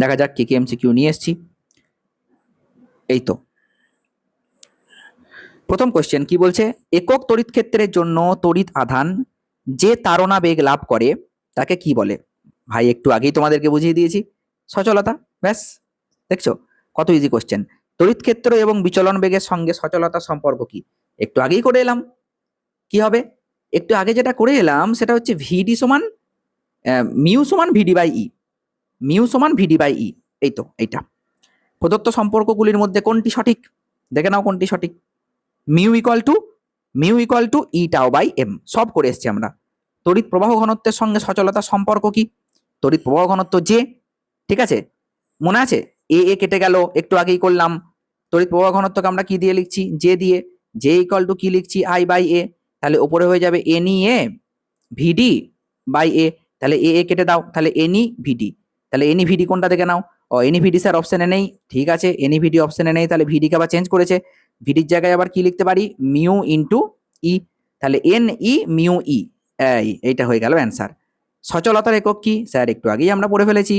দেখা যাক কি কি এমসিকিউ নিয়ে এসেছি। এই তো প্রথম কোশ্চেন কি বলছে, একক তড়িৎ ক্ষেত্রের জন্য তড়িৎ আধান যে তাড়না বেগ লাভ করে তাকে কি বলে? ভাই একটু আগেই তোমাদেরকে বুঝিয়ে দিয়েছি, সচলতা, ব্যাস। দেখছো কত ইজি কোশ্চেন। তড়িৎ ক্ষেত্র এবং বিচলন বেগের সঙ্গে সচলতার সম্পর্ক কি? একটু আগেই করে এলাম। কি হবে? একটু আগে যেটা করে এলাম সেটা হচ্ছে ভিডি সমান মিউ সমান ভিডি বাই ই, মিউ সমান ভিডি বাই ই। এই তো এইটা। প্রদত্ত সম্পর্কগুলির মধ্যে কোনটি সঠিক? দেখে নাও কোনটি সঠিক। মিউ ইকুয়াল টু ই টাও বাই এম, সব করে এসছি আমরা। তড়িৎ প্রবাহ ঘনত্বের সঙ্গে সচলতার সম্পর্ক কি? তড়িৎ প্রবাহ ঘনত্ব যে, ঠিক আছে, মনে আছে? এ এ কেটে গেল, একটু আগেই করলাম। তড়িৎ প্রবাহ ঘনত্বকে আমরা কি দিয়ে লিখছি? জে দিয়ে। জে ইকুয়াল টু কি লিখছি? আই বাই এ। তাহলে উপরে হয়ে যাবে N E A VD by এ। তাহলে এ এ কেটে দাও, তাহলে এন ই ভিডি। তাহলে এন ই ভিডি কোনটা দেখে নাও। ও এন ই ভিডি স্যার অপশনে নেই, ঠিক আছে, এন ই ভিডি অপশনে নেই, তাহলে ভিডিকে আবার চেঞ্জ করেছে। ভিডির জায়গায় আবার কি লিখতে পারি? মিউ ইন্টু ই। তাহলে এন ই মিউ ই, এইটা হয়ে গেল অ্যান্সার। সচলতার একক কি? স্যার একটু আগেই আমরা পড়ে ফেলেছি,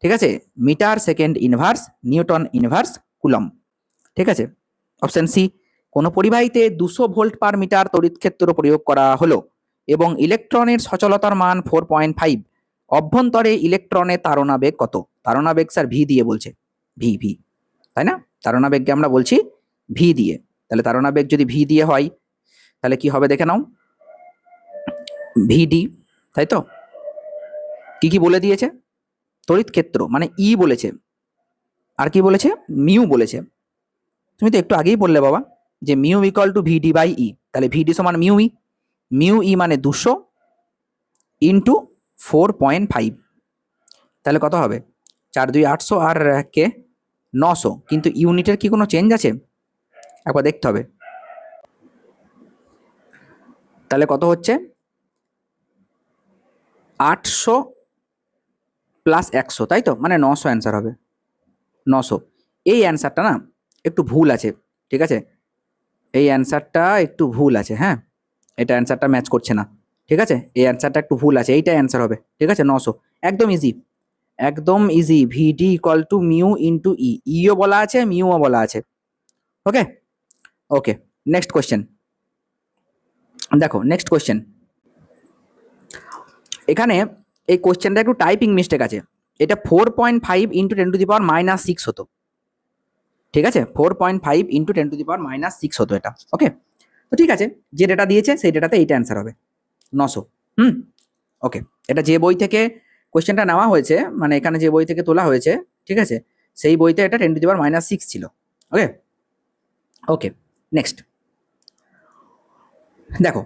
ঠিক আছে, metre second inverse newton inverse coulomb, ঠিক আছে। অপশন সি, কোন পরিবাহীতে 200 ভোল্ট পার মিটার তড়িৎ ক্ষেত্র প্রয়োগ করা হলো এবং ইলেকট্রনের সচলতার মান 4.5, অভ্যন্তরে ইলেকট্রনের তাড়না বেগ কত? তাড়না বেগ স্যার ভি দিয়ে বলছে, ভি, তাই না? তাড়না বেগকে আমরা বলছি ভি দিয়ে। তাহলে তাড়না বেগ যদি ভি দিয়ে হয় তাহলে কি হবে দেখে নাও, ভিডি, তাই তো? কি কি বলে দিয়েছে? তড়িৎ ক্ষেত্র মানে ই বলেছে, আর কি বলেছে? মিউ বলেছে। তুমি তো একটু আগেই বললে বাবা যে mu equal to VD by E, তাহলে ভিডি সমান মিউ ই। মিউ ই মানে 200 ইন্টু 4.5, তাহলে কত হবে? 4 2 800 আর কে 900, কিন্তু ইউনিটের কি কোনো চেঞ্জ আছে? একবার দেখতে হবে। তাহলে কত হচ্ছে? 800 প্লাস 100, তাই তো? মানে 900 অ্যান্সার হবে, 900। এই অ্যান্সারটা না একটু ভুল আছে, ঠিক আছে, এই অ্যান্সারটা একটু ভুল আছে, হ্যাঁ, এটা অ্যান্সারটা ম্যাচ করছে না, ঠিক আছে, এই অ্যান্সারটা একটু ভুল আছে, এইটাই অ্যান্সার হবে, ঠিক আছে, 900। একদম ইজি, একদম easy. VD equal to mu into E, ইও বলা আছে মিউও বলা আছে। ওকে ওকে, নেক্সট কোয়েশ্চেন দেখো। নেক্সট কোয়েশ্চেন, এখানে এই কোয়েশ্চেনটা একটু টাইপিং মিস্টেক আছে। এটা 4.5 ইন্টু 10⁻⁻6 হতো, ঠিক আছে, 4.5 ইন্টু 10⁻⁻6 হতো এটা। ওকে, তো ঠিক আছে, যে ডেটা দিয়েছে সেই ডেটাতে এইটা অ্যান্সার হবে 900। ওকে, এটা যে বই থেকে কোয়েশ্চেনটা নেওয়া হয়েছে, মানে এখানে যে বই থেকে তোলা হয়েছে, ঠিক আছে, সেই বইতে এটা 10⁻⁻6 ছিল। ওকে ওকে, নেক্সট দেখো।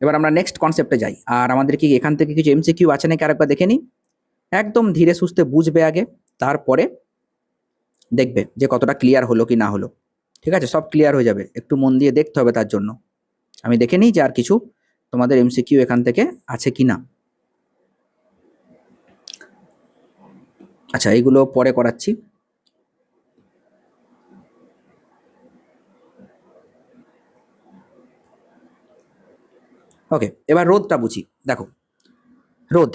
এবার আমরা নেক্সট কনসেপ্টে যাই, আর আমাদের কি এখান থেকে কিছু এমসিকিউ আছে নাকি আরেকবার দেখে নিই। একদম ধীরে সুস্থে বুঝবে আগে, তারপরে দেখবে যে কতটা ক্লিয়ার হলো কি না হলো, ঠিক আছে, সব ক্লিয়ার হয়ে যাবে, একটু মন দিয়ে দেখতে হবে। তার জন্য আমি দেখে নিই যে আর কিছু তোমাদের এমসিকিউ এখান থেকে আছে কি না। আচ্ছা, এইগুলো পরে করাচ্ছি। ওকে, এবার রোধটা বুঝি। দেখো, রোধ,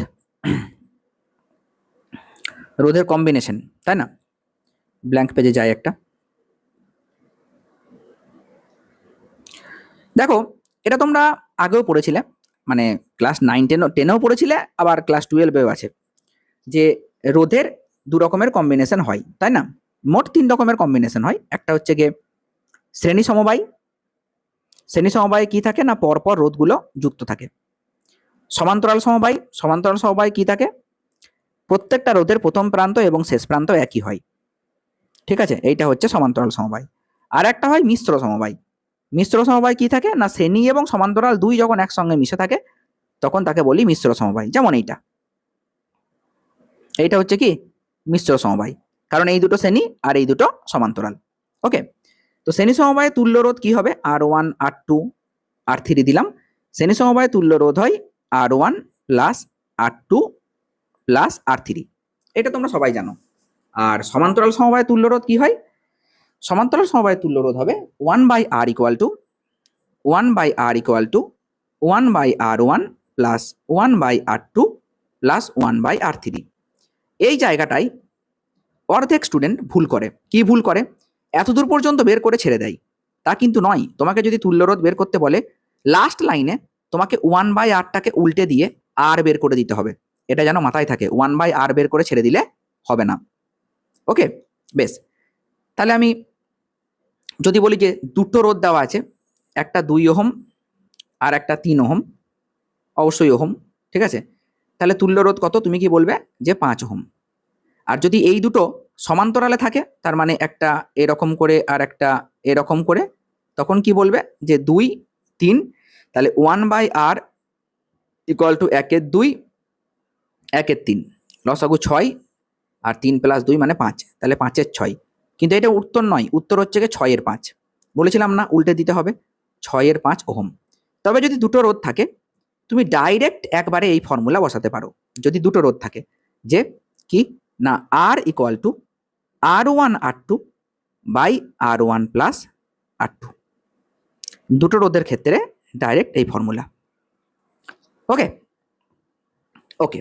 রোধের কম্বিনেশন, তাই না? ব্ল্যাঙ্ক পেজে যায় একটা। দেখো, এটা তোমরা আগেও পড়েছিলে, মানে ক্লাস 9 10ও পড়েছিলে, আবার ক্লাস 12এও আছে, যে রোধের দু রকমের কম্বিনেশন হয়, তাই না? মোট 3 রকমের কম্বিনেশন হয়। একটা হচ্ছে গিয়ে শ্রেণী সমবায়। শ্রেণী সমবায়ে কি থাকে না, পরপর রোধগুলো যুক্ত থাকে। সমান্তরাল সমবায়, সমান্তরাল সমবায় কি থাকে? প্রত্যেকটা রোধের প্রথম প্রান্ত এবং শেষ প্রান্ত একই হয়, ঠিক আছে, এইটা হচ্ছে সমান্তরাল সমবায়। আর একটা হয় মিশ্র সমবায়। মিশ্র সমবায় কি থাকে না, শ্রেণী এবং সমান্তরাল দুই যখন একসঙ্গে মিশে থাকে তখন তাকে বলি মিশ্র সমবায়। যেমন এইটা, এইটা হচ্ছে কি মিশ্র সমবায়, কারণ এই দুটো শ্রেণী আর এই দুটো সমান্তরাল। ওকে, তো শ্রেণী সমবায়ে তুল্য রোধ কি হবে? R1 R2 R3 দিলাম। শ্রেণী সমবায়ে তুল্য রোধ হয় R1 plus R2 plus R3, এটা তোমরা সবাই জানো। আর সমান্তরাল সমবায়ে তুল্য রোধ কি হয়? সমান্তরাল সমবায়ে তুল্য রোধ হবে 1/R equal to 1/R equal to 1/R1 plus 1/R2 plus 1/R3। এই জায়গাটাই অর্ধেক স্টুডেন্ট ভুল করে। কি ভুল করে? এতদূর পর্যন্ত বের করে ছেড়ে দেয়। তা কিন্তু নয়। তোমাকে যদি তুল্যরোধ বের করতে বলে, লাস্ট লাইনে তোমাকে 1/R উল্টে দিয়ে আর বের করে দিতে হবে। এটা যেন মাথায় থাকে, 1/R বের করে ছেড়ে দিলে হবে না। ওকে, বেশ। তাহলে আমি যদি বলি যে দুটো রোধ দেওয়া আছে, একটা 2 ওহম আর একটা 3 ওহম, অবশ্যই ওহম, ঠিক আছে। তাহলে তুল্যরোধ কত? তুমি কি বলবে? যে 5 ওহম। আর যদি এই দুটো সমান্তরালে থাকে, তার মানে একটা এরকম করে আর একটা এরকম করে, তখন কি বলবে? যে 2 3, তাহলে 1/R ইকুয়াল টু 1/2 1/3, লসাগু 6 আর 3 প্লাস 2 মানে 5, তাহলে 5/6। কিন্তু এটা উত্তর নয়, উত্তর হচ্ছে 6/5। বলেছিলাম না উল্টে দিতে হবে, 6/5 ওহম। তবে যদি দুটো রোধ থাকে, তুমি ডাইরেক্ট একবারে এই ফর্মুলা বসাতে পারো। যদি দুটো রোধ থাকে, যে কি না R equal to R1 R2 by R1 plus R2, দুটো রোধের ক্ষেত্রে ডাইরেক্ট এই ফর্মুলা। ওকে ওকে,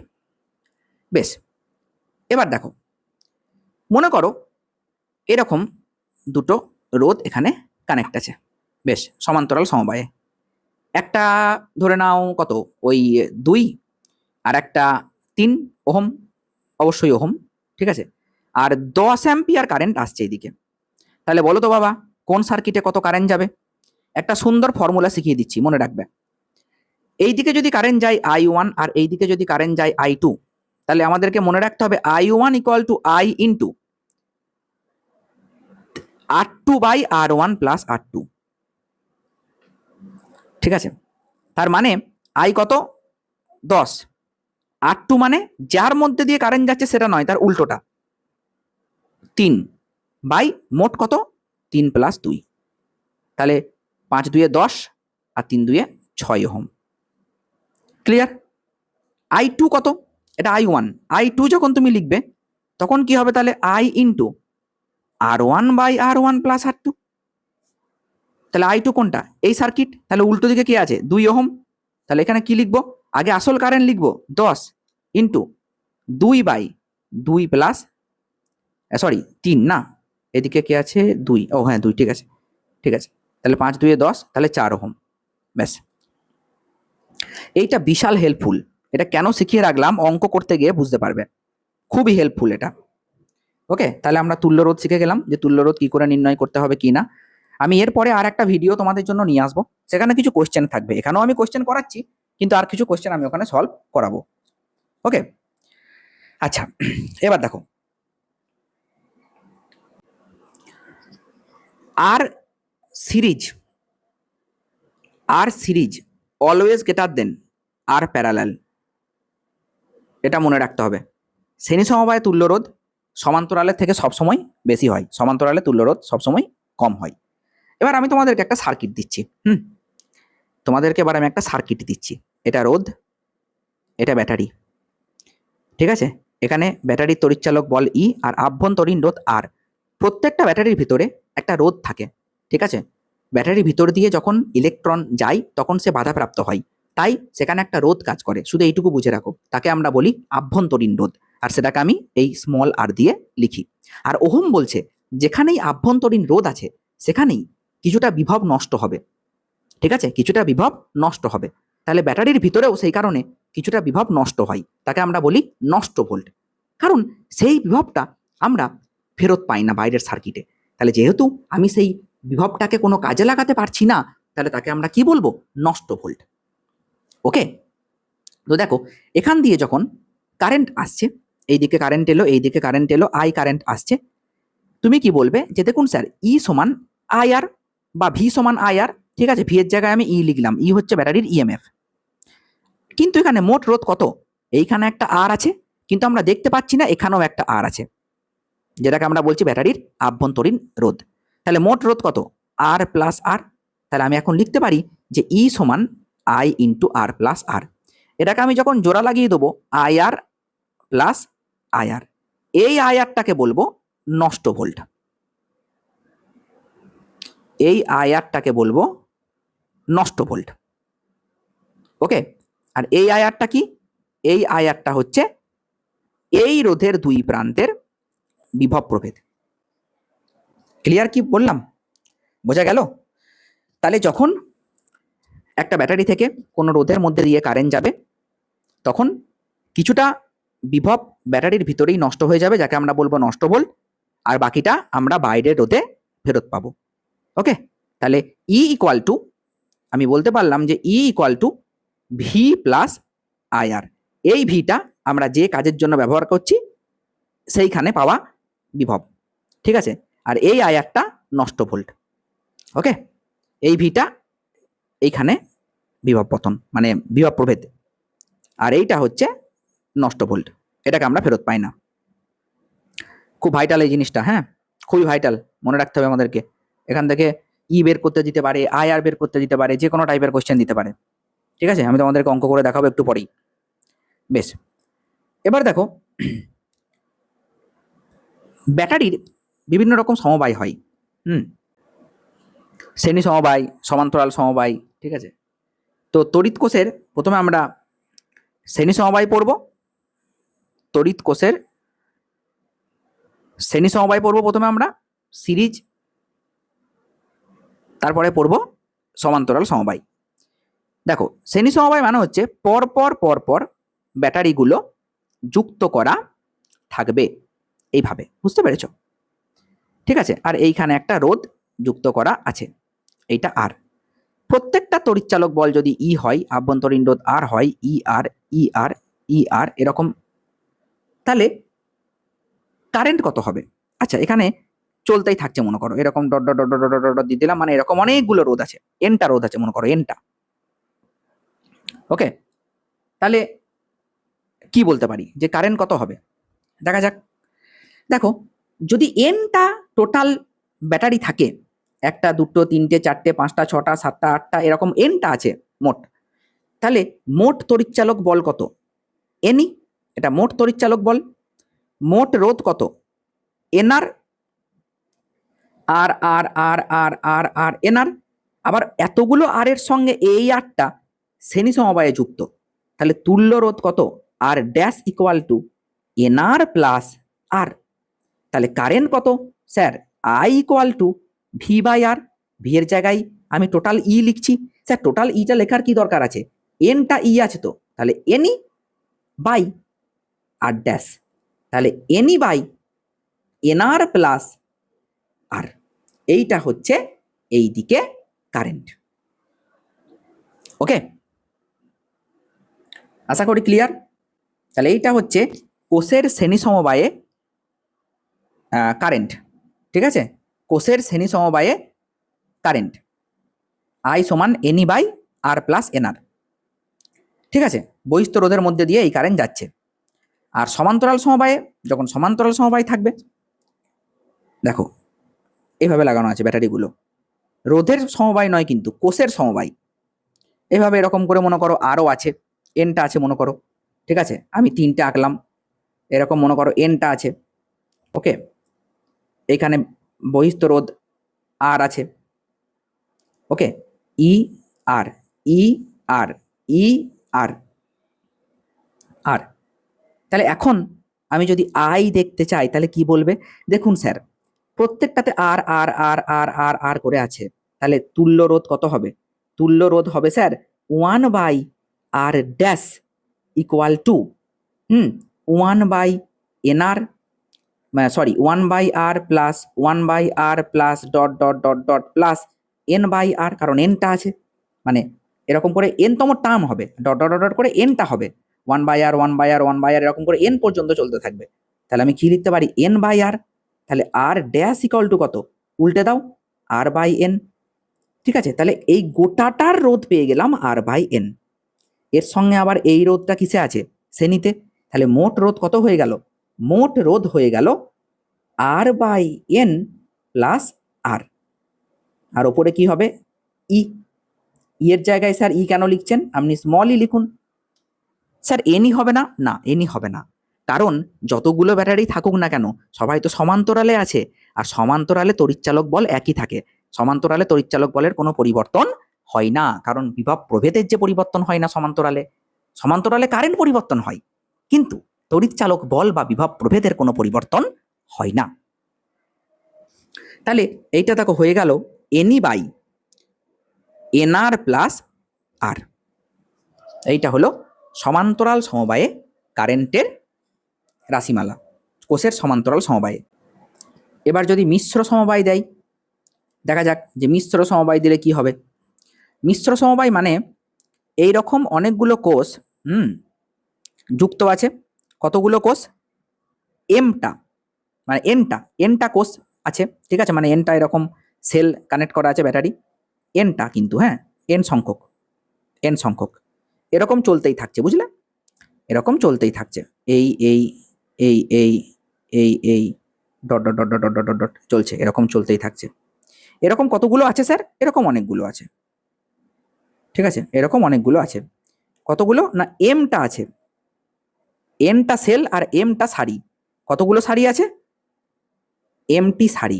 বেশ। এবার দেখো, মনে করো এরকম দুটো রোধ এখানে কানেক্ট আছে, বেশ, সমান্তরাল সমবায়ে। একটা ধরে নাও কত, ওই 2, আর একটা 3 ওহম, অবশ্যই ওহম, ঠিক আছে। আর 10 অ্যাম্পিয়ার কারেন্ট আসছে এইদিকে। তাহলে বলো তো বাবা, কোন সার্কিটে কত কারেন্ট যাবে? একটা সুন্দর ফর্মুলা শিখিয়ে দিচ্ছি, মনে রাখবে। এইদিকে যদি কারেন্ট যায় I1 আর এইদিকে যদি কারেন্ট যায় I2, তাহলে আমাদেরকে মনে রাখতে হবে I1 equal to I into R2 by R1 plus R2, ঠিক আছে। তার মানে I কত? 10, R2 মানে যার মধ্যে দিয়ে কারেন্ট যাচ্ছে সেটা নয়, তার উল্টোটা, 3 বাই মোট কত? 3 প্লাস 2, তাহলে 5 2 10 আর 3 2 6 ওহম। ক্লিয়ার? I2 কত? এটা I1। I2 যখন তুমি লিখবে তখন কি হবে? তাহলে I into R1 by R1 plus R2। তাহলে I2 কোনটা? এই সার্কিট, তাহলে উল্টো দিকে কি আছে? 2 ওহম। তাহলে এখানে কি লিখবো? আগে আসল কারেন্ট লিখবো 10 ইন্টু 2/2 প্লাস, সরি 3 না, এদিকে কি আছে? 2, ও হ্যাঁ 2, ঠিক আছে ঠিক আছে। তাহলে 5 2 10, তাহলে 4 ওহম। ব্যাস, এইটা বিশাল হেল্পফুল। এটা কেন শিখিয়ে রাখলাম, অঙ্ক করতে গিয়ে বুঝতে পারবে, খুবই হেল্পফুল এটা। ওকে, তাহলে আমরা তুল্যরোধ শিখে গেলাম যে তুল্যরোধ কি করে নির্ণয় করতে হবে কি না। আমি এরপরে আর একটা ভিডিও তোমাদের জন্য নিয়ে আসবো, সেখানে কিছু কোশ্চেন থাকবে। এখানেও আমি কোশ্চেন করাচ্ছি, কিন্তু আর কিছু কোশ্চেন আমি ওখানে সলভ করাবো। ওকে, আচ্ছা, এবার দেখো, আর series always greater than are parallel, এটা মনে রাখতে হবে। শ্রেণী সমবায়ে তুল্যরোধ সমান্তরালের থেকে সবসময় বেশি হয়, সমান্তরালে তুল্যরোধ সবসময় কম হয়। এবার আমি তোমাদেরকে একটা সার্কিট দিচ্ছি, তোমাদেরকে এবার আমি একটা সার্কিট দিচ্ছি। এটা রোধ, এটা ব্যাটারি, ঠিক আছে। এখানে ব্যাটারির তড়িৎচালক বল ই আর আভ্যন্তরীণ রোধ আর। প্রত্যেকটা ব্যাটারির ভিতরে একটা রোধ থাকে, ঠিক আছে। ব্যাটারির ভিতর দিয়ে যখন ইলেকট্রন যায় তখন সে বাধাপ্রাপ্ত হয়, তাই সেখানে একটা রোধ কাজ করে। শুধু এইটুকু বুঝে রাখো, তাকে আমরা বলি আভ্যন্তরীণ রোধ, আর সেটাকে আমি এই স্মল আর দিয়ে লিখি। আর ওহম বলছে যেখানেই আভ্যন্তরীণ রোধ আছে সেখানেই কিছুটা বিভব নষ্ট হবে, ঠিক আছে, কিছুটা বিভব নষ্ট হবে। তাহলে ব্যাটারির ভিতরেও সেই কারণে কিছুটা বিভব নষ্ট হয়, তাকে আমরা বলি নষ্ট ভোল্ট, কারণ সেই বিভবটা আমরা ফেরত পাই না বাইরের সার্কিটে। তাহলে যেহেতু আমি সেই বিভবটাকে কোনো কাজে লাগাতে পারছি না, তাহলে তাকে আমরা কি বলবো? নষ্ট ভোল্ট। ওকে, তো দেখো এখান দিয়ে যখন কারেন্ট আসছে, এইদিকে কারেন্ট এলো, এইদিকে কারেন্ট এলো, আই কারেন্ট আসছে, তুমি কি বলবে? যে দেখুন স্যার, ই সমান আই আর বা ভি সমান আই আর, ঠিক আছে। ভি এর জায়গায় আমি ই লিখলাম, ই হচ্ছে ব্যাটারির ইএমএফ। কিন্তু এখানে মোট রোধ কত? এইখানে একটা আর আছে, কিন্তু আমরা দেখতে পাচ্ছি না এখানেও একটা আর আছে, যেটাকে আমরা বলছি ব্যাটারির আভ্যন্তরীণ রোধ। তাহলে মোট রোধ কত? আর প্লাস আর। তাহলে আমি এখন লিখতে পারি যে ই সমান আই ইন্টু আর প্লাস আর। এটাকে আমি যখন জোড়া লাগিয়ে দেবো I R plus I R, এই আই আরটাকে বলবো নষ্ট ভোল্ট, এই আই আরটাকে বলবো নষ্ট ভোল্ট। ওকে, আর এই আই আরটা কি? এই আই আরটা হচ্ছে এই রোধের দুই প্রান্তের বিভব প্রভেদ। ক্লিয়ার কি বললাম? বোঝা গেল? তাহলে যখন একটা ব্যাটারি থেকে কোনো রোধের মধ্যে দিয়ে কারেন্ট যাবে, তখন কিছুটা বিভব ব্যাটারির ভিতরেই নষ্ট হয়ে যাবে, যাকে আমরা বলবো নষ্ট ভোল্ট, আর বাকিটা আমরা বাইরের রোধে ফেরত পাবো। ওকে, তাহলে ই ইকুয়াল টু, আমি বলতে পারলাম যে E equal to V plus I R. এই ভিটা আমরা যে কাজের জন্য ব্যবহার করছি সেইখানে পাওয়া বিভব, ঠিক আছে? আর এই আই আরটা নষ্ট ভোল্ট। ওকে, এই ভিটা এইখানে বিভব পতন মানে বিভব প্রভেদ, আর এইটা হচ্ছে নষ্ট ভোল্ট, এটাকে আমরা ফেরত পাই না। খুব ভাইটাল এই জিনিসটা, হ্যাঁ খুবই ভাইটাল, মনে রাখতে হবে আমাদেরকে। এখান থেকে ই বের করতে দিতে পারে, আই আর বের করতে দিতে পারে, যে কোনো টাইপের কোশ্চেন দিতে পারে, ঠিক আছে? আমি তোমাদেরকে অঙ্ক করে দেখাবো একটু পরেই। বেশ, এবার দেখো ব্যাটারির বিভিন্ন রকম সমবায় হয়। শ্রেণী সমবায়, সমান্তরাল সমবায়, ঠিক আছে? তো তড়িৎ কোষের প্রথমে আমরা শ্রেণী সমবায় পড়ব, তড়িৎ কোষের শ্রেণী সমবায় পড়ব প্রথমে আমরা, সিরিজ, তারপরে পড়ব সমান্তরাল সমবায়। দেখো শ্রেণী সমবায় মানে হচ্ছে পরপর পরপর ব্যাটারিগুলো যুক্ত করা থাকবে এইভাবে, বুঝতে পেরেছ? ঠিক আছে, আর এইখানে একটা রোধ যুক্ত করা আছে, এইটা আর। প্রত্যেকটা তড়িৎচালক বল যদি ই হয়, আভ্যন্তরীণ রোধ আর হয়, ই আর ই আর ই আর এরকম, তাহলে কারেন্ট কত হবে? আচ্ছা, এখানে চলতেই থাকছে মনে করো, এরকম dot dot dot dot dot দিয়ে দিলাম, মানে এরকম অনেকগুলো রোধ আছে, এনটা রোধ আছে মনে করো, এনটা। ওকে, তাহলে কি বলতে পারি যে কারেন্ট কত হবে? দেখা যাক। দেখো যদি এনটা টোটাল ব্যাটারি থাকে, একটা দুটো তিনটে চারটে পাঁচটা ছটা সাতটা আটটা এরকম এনটা আছে মোট, তাহলে মোট তড়িৎচালক বল কত? এনই, এটা মোট তড়িৎচালক বল। মোট রোধ কত? এনআর, আর আর আর আর আর আর এনআর। আবার এতগুলো আর এর সঙ্গে এই আরটা শ্রেণী সমবায়ে যুক্ত, তাহলে তুল্য রোধ কত? R dash equal to NR plus R. তাহলে কারেন্ট কত sir? I equal to V by R. V এর জায়গায় আমি টোটাল ই লিখছি। স্যার টোটাল ইটা লেখার কি দরকার আছে? এনটা ই আছে তো, তাহলে এনই বাই আর ড্যাশ, তাহলে এনই বাই এনআর প্লাস আর। এইটা হচ্ছে এই দিকে কারেন্ট। ওকে, আশা করি ক্লিয়ার। তাহলে এইটা হচ্ছে কোষের শ্রেণী সমবায়ে কারেন্ট, ঠিক আছে? কোষের শ্রেণী সমবায়ে কারেন্ট আই সমান এনই বাই আর প্লাস এনআর, ঠিক আছে? বহিস্থ রোধের মধ্যে দিয়ে এই কারেন্ট যাচ্ছে। আর সমান্তরাল সমবায়ে, যখন সমান্তরাল সমবায় থাকবে, দেখো এইভাবে লাগানো আছে ব্যাটারিগুলো, রোধের সমবায় নয় কিন্তু কোষের সমবায়। এইভাবে এরকম করে মনে করো আরও আছে, এনটা আছে মনে করো, ঠিক আছে? আমি তিনটে আঁকলাম, এরকম মনে করো এনটা আছে। ওকে, এখানে বহিস্থ রোধ আর আছে। ওকে, ই আর ই আর ই আর আর। তাহলে এখন আমি যদি আই দেখতে চাই তাহলে কি বলবে? দেখুন স্যার প্রত্যেকটাতে আর আর আর আর আর আর করে আছে, তাহলে তুল্য রোধ কত হবে? তুল্য রোধ হবে sir 1 by R dash equal to 1 by NR, sorry 1 by R plus 1 by R plus dot dot dot dot plus N by R, কারণ এনটা আছে, মানে এরকম করে এনতম টার্ম হবে, ডট ডট ডট করে এনটা হবে 1 by R 1 by R 1 by R, এরকম করে এন পর্যন্ত চলতে থাকবে। তাহলে আমি কি লিখতে পারি? N by R. তাহলে আর ড্যাশ ইকুয়াল টু কত? উল্টে দাও, আর বাই এন, ঠিক আছে? তাহলে এই গোটাটার রোধ পেয়ে গেলাম আর বাই এন। এর সঙ্গে আবার এই রোধটা কিসে আছে? শ্রেণীতে। তাহলে মোট রোধ কত হয়ে গেল? মোট রোধ হয়ে গেল R/N প্লাস আর। আর ওপরে কি হবে? ই। এর জায়গায় স্যার ই কেন লিখছেন? আপনি স্মল ই লিখুন। স্যার এনই হবে না? না, এনই হবে না, কারণ যতগুলো ব্যাটারি থাকুক না কেন সবাই তো সমান্তরালে আছে, আর সমান্তরালে তড়িৎচালক বল একই থাকে। সমান্তরালে তড়িৎচালক বলের কোনো পরিবর্তন হয় না, কারণ বিভব প্রভেদের যে পরিবর্তন হয় না সমান্তরালে, সমান্তরালে কারেন্ট পরিবর্তন হয়, কিন্তু তড়িৎচালক বল বা বিভব প্রভেদের কোনো পরিবর্তন হয় না। তাহলে এইটা দেখো হয়ে গেল এনই বাই এনআর প্লাস আর। এইটা হলো সমান্তরাল সমবায়ে কারেন্টের রাশিমালা, কোষের সমান্তরাল সমবায়ে। এবার যদি মিশ্র সমবায় দেয়, দেখা যাক যে মিশ্র সমবায় দিলে কি হবে। মিশ্র সমবায় মানে এই রকম অনেকগুলো কোষ যুক্ত আছে। কতগুলো কোষ? এমটা মানে এনটা কোষ আছে, ঠিক আছে, মানে এনটা এরকম সেল কানেক্ট করা আছে ব্যাটারি, এনটা কিন্তু, হ্যাঁ, এন সংখ্যক এরকম চলতেই থাকছে, বুঝলে, এরকম চলতেই থাকছে, এই এই এই এই এই এই dot dot dot dot dot dot dot চলছে, এরকম চলতেই থাকছে। এরকম কতগুলো আছে স্যার? এরকম অনেকগুলো আছে, ঠিক আছে, এরকম অনেকগুলো আছে। কতগুলো? না এমটা আছে, এনটা সেল আর এমটা সারি। কতগুলো সারি আছে? এমটি সারি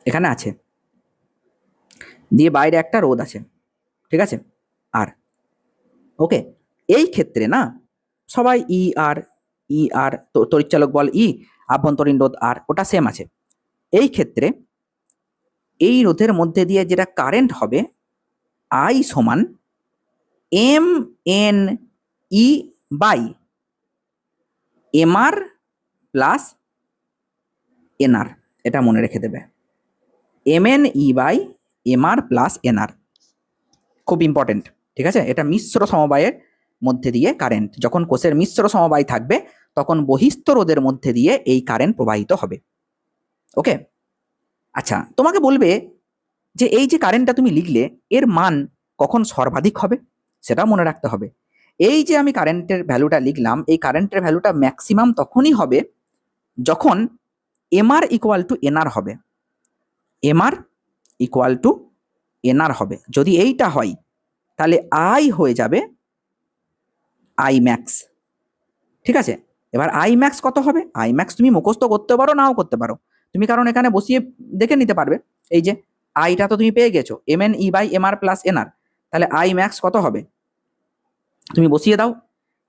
এখানে আছে, দিয়ে বাইরে একটা রোধ আছে, ঠিক আছে, আর ওকে। এই ক্ষেত্রে না সবাই ই আর তড়িৎচালক বল ই, আভ্যন্তরীণ রোধ আর, ওটা সেম আছে। এই ক্ষেত্রে এই রোধের মধ্যে দিয়ে যেটা কারেন্ট হবে আই সমান M N E by MR plus NR, এটা মনে রেখে দেবে, M N E by MR plus NR, খুব ইম্পর্টেন্ট, ঠিক আছে। এটা মিশ্র সমবায়ের মধ্যে দিয়ে কারেন্ট, যখন কোষের মিশ্র সমবায় থাকবে তখন বহিস্থ রোধের মধ্যে দিয়ে এই কারেন্ট প্রবাহিত হবে, ওকে। আচ্ছা, তোমাকে বলবে যে এই যে কারেন্টটা তুমি লিখলে এর মান কখন সর্বাধিক হবে সেটা মনে রাখতে হবে। এই যে আমি কারেন্টের ভ্যালুটা লিখলাম, এই কারেন্টের ভ্যালুটা ম্যাক্সিমাম তখনই হবে যখন এমআর ইকুয়াল টু এনআর হবে, এমআর ইকুয়াল টু এনআর হবে। যদি এইটা হয় তাহলে আই হয়ে যাবে আই ম্যাক্স, ঠিক আছে। এবার আই ম্যাক্স কত হবে? আই ম্যাক্স তুমি মুখস্থ করতে পারো, নাও করতে পারো তুমি, কারণ এখানে বসিয়ে দেখে নিতে পারবে। এই যে আইটা তো তুমি পেয়ে গেছো, M N E by MR plus NR, তাহলে আই ম্যাক্স কত হবে তুমি বসিয়ে দাও,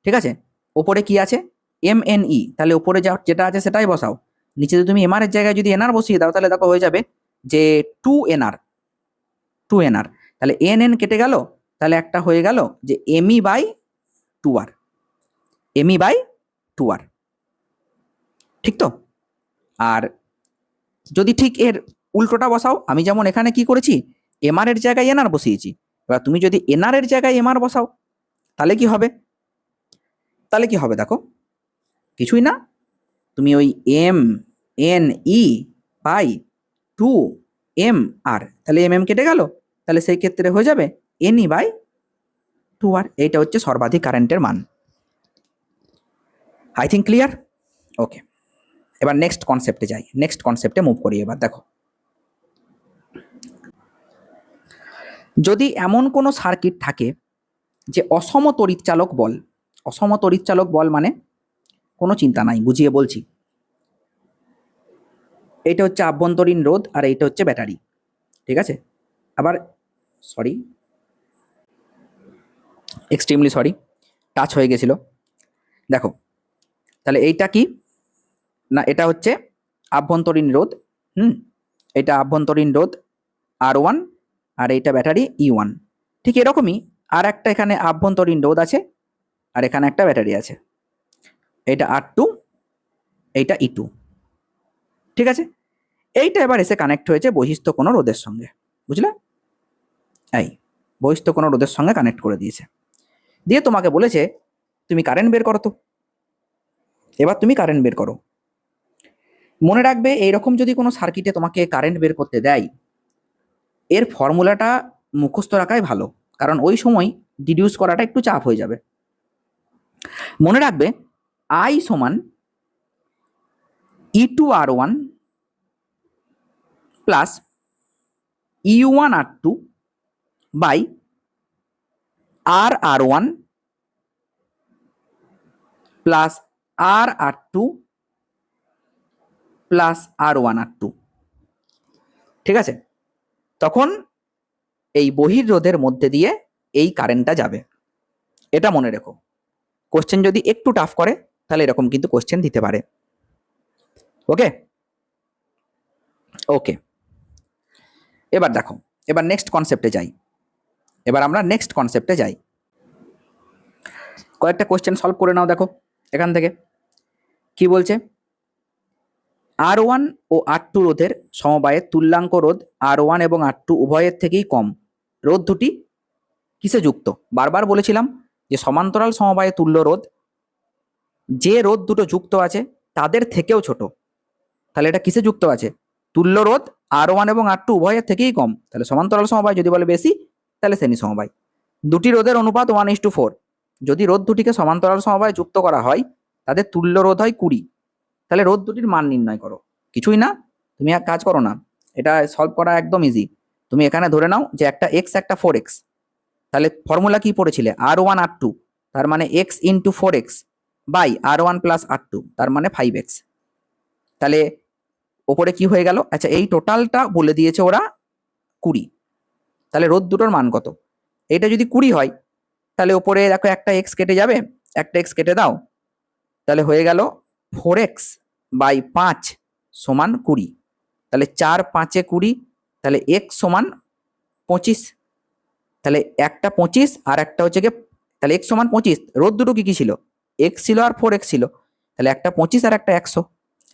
ঠিক আছে। ওপরে কি আছে? এম এন ই, তাহলে উপরে যেটা আছে সেটাই বসাও, নিচে তুমি এমআর এর জায়গায় যদি এনআর বসিয়ে দাও তাহলে দেখো হয়ে যাবে যে 2nr, তাহলে এন এন কেটে গেল, তাহলে একটা হয়ে গেল যে ME by 2r, ME by 2r, ঠিক তো। আর যদি ঠিক এর উল্টোটা বসাও, আমি যেমন এখানে কি করেছি, এমআর এর জায়গায় এনআর বসিয়েছি, এবার তুমি যদি এনআর এর জায়গায় এমআর বসাও তাহলে কি হবে? দেখো কিছুই না, তুমি ওই M N E by 2mr, তাহলে এম কেটে গেল, তাহলে সেই ক্ষেত্রে হয়ে যাবে এনই বাই 2r। এইটা হচ্ছে সর্বাধিক কারেন্টের মান। I think clear? ওকে, এবার নেক্সট কনসেপ্টে যাই, নেক্সট কনসেপ্টে মুভ করি। এবার দেখো, যদি এমন কোনো সার্কিট থাকে যে অসম তড়িৎচালক বল, অসম তড়িৎচালক বল মানে কোনো চিন্তা নাই, বুঝিয়ে বলছি। এইটা হচ্ছে আভ্যন্তরীণ রোধ আর এইটা হচ্ছে ব্যাটারি, ঠিক আছে। আবার সরি, এক্সট্রিমলি সরি, টাচ হয়ে গেছিল। দেখো তাহলে এইটা কি না, এটা হচ্ছে আভ্যন্তরীণ রোধ, এটা আভ্যন্তরীণ রোধ R1 আর এইটা ব্যাটারি E1। ঠিক এরকমই আর একটা এখানে আভ্যন্তরীণ রোধ আছে আর এখানে একটা ব্যাটারি আছে, এটা R2, এইটা E2, ঠিক আছে। এইটা এবার এসে কানেক্ট হয়েছে বহিস্থ কোনো রোধের সঙ্গে, বুঝলে, এই বহিস্থ কোনো রোধের সঙ্গে কানেক্ট করে দিয়েছে, দিয়ে তোমাকে বলেছে তুমি কারেন্ট বের করো। তো এবার তুমি কারেন্ট বের করো। মনে রাখবে এইরকম যদি কোনো সার্কিটে তোমাকে কারেন্ট বের করতে দেয়, এর ফর্মুলাটা মুখস্থ রাখাই ভালো, কারণ ওই সময় ডিডিউস করাটা একটু চাপ হয়ে যাবে। মনে রাখবে I সমান E2R1 plus EU1R2 by RR1 plus RR2 plus R1R2। ঠিক আছে, তখন এই বহির্রোধের মধ্যে দিয়ে এই কারেন্টটা যাবে, এটা মনে রেখো। কোশ্চেন যদি একটু টাফ করে তাহলে এরকম কিন্তু কোশ্চেন দিতে পারে। ওকে ওকে, এবার দেখো, এবার নেক্সট কনসেপ্টে যাই। কয়েকটা কোশ্চেন সলভ করে নাও। দেখো এখান থেকে কি বলছে, R1 ও R2 রোধের সমবায়ে তুল্যাঙ্ক রোধ R1 এবং R2 উভয়ের থেকেই কম। রোধ দুটি কিসে যুক্ত? বারবার বলেছিলাম যে সমান্তরাল সমবায়ে তুল্য রোধ, যে রোধ দুটো যুক্ত আছে তাদের থেকেও ছোট। তাহলে এটা কিসে যুক্ত আছে? তুল্য রোধ R1 এবং R2 উভয়ের থেকেই কম, তাহলে সমান্তরাল সমবায়। যদি বলে বেশি তাহলে শ্রেণী সমবায়। দুটি রোধের অনুপাত 1:4। যদি রোধ দুটিকে সমান্তরাল সমবায়ে যুক্ত করা হয় তাদের তুল্য রোধ হয় 20। তাহলে রোধ দুটির মান নির্ণয় করো। কিছুই না, তুমি এক কাজ করো না, এটা সলভ করা একদম ইজি। তুমি এখানে ধরে নাও যে একটা x একটা 4x, তাহলে ফর্মুলা কি পড়েছিলে? R1 R2 তার মানে x into 4x by R1 plus R2 তার মানে 5x। তাহলে ওপরে কি হয়ে গেল? আচ্ছা, এই টোটালটা বলে দিয়েছে ওরা 20। তাহলে রোধ দুটোর মান কত? এটা যদি 20 হয় তাহলে ওপরে দেখো একটা x কেটে যাবে, একটা x কেটে দাও, তাহলে হয়ে গেল 4x বাই 5 সমান 20। তাহলে 4 5 20, তাহলে x সমান 25। তাহলে একটা 25 আর একটা হচ্ছে গিয়ে, তাহলে x সমান 25। রোধ দুটো কি কি ছিল? x ছিল আর 4x ছিল, তাহলে একটা 25 আর একটা 100।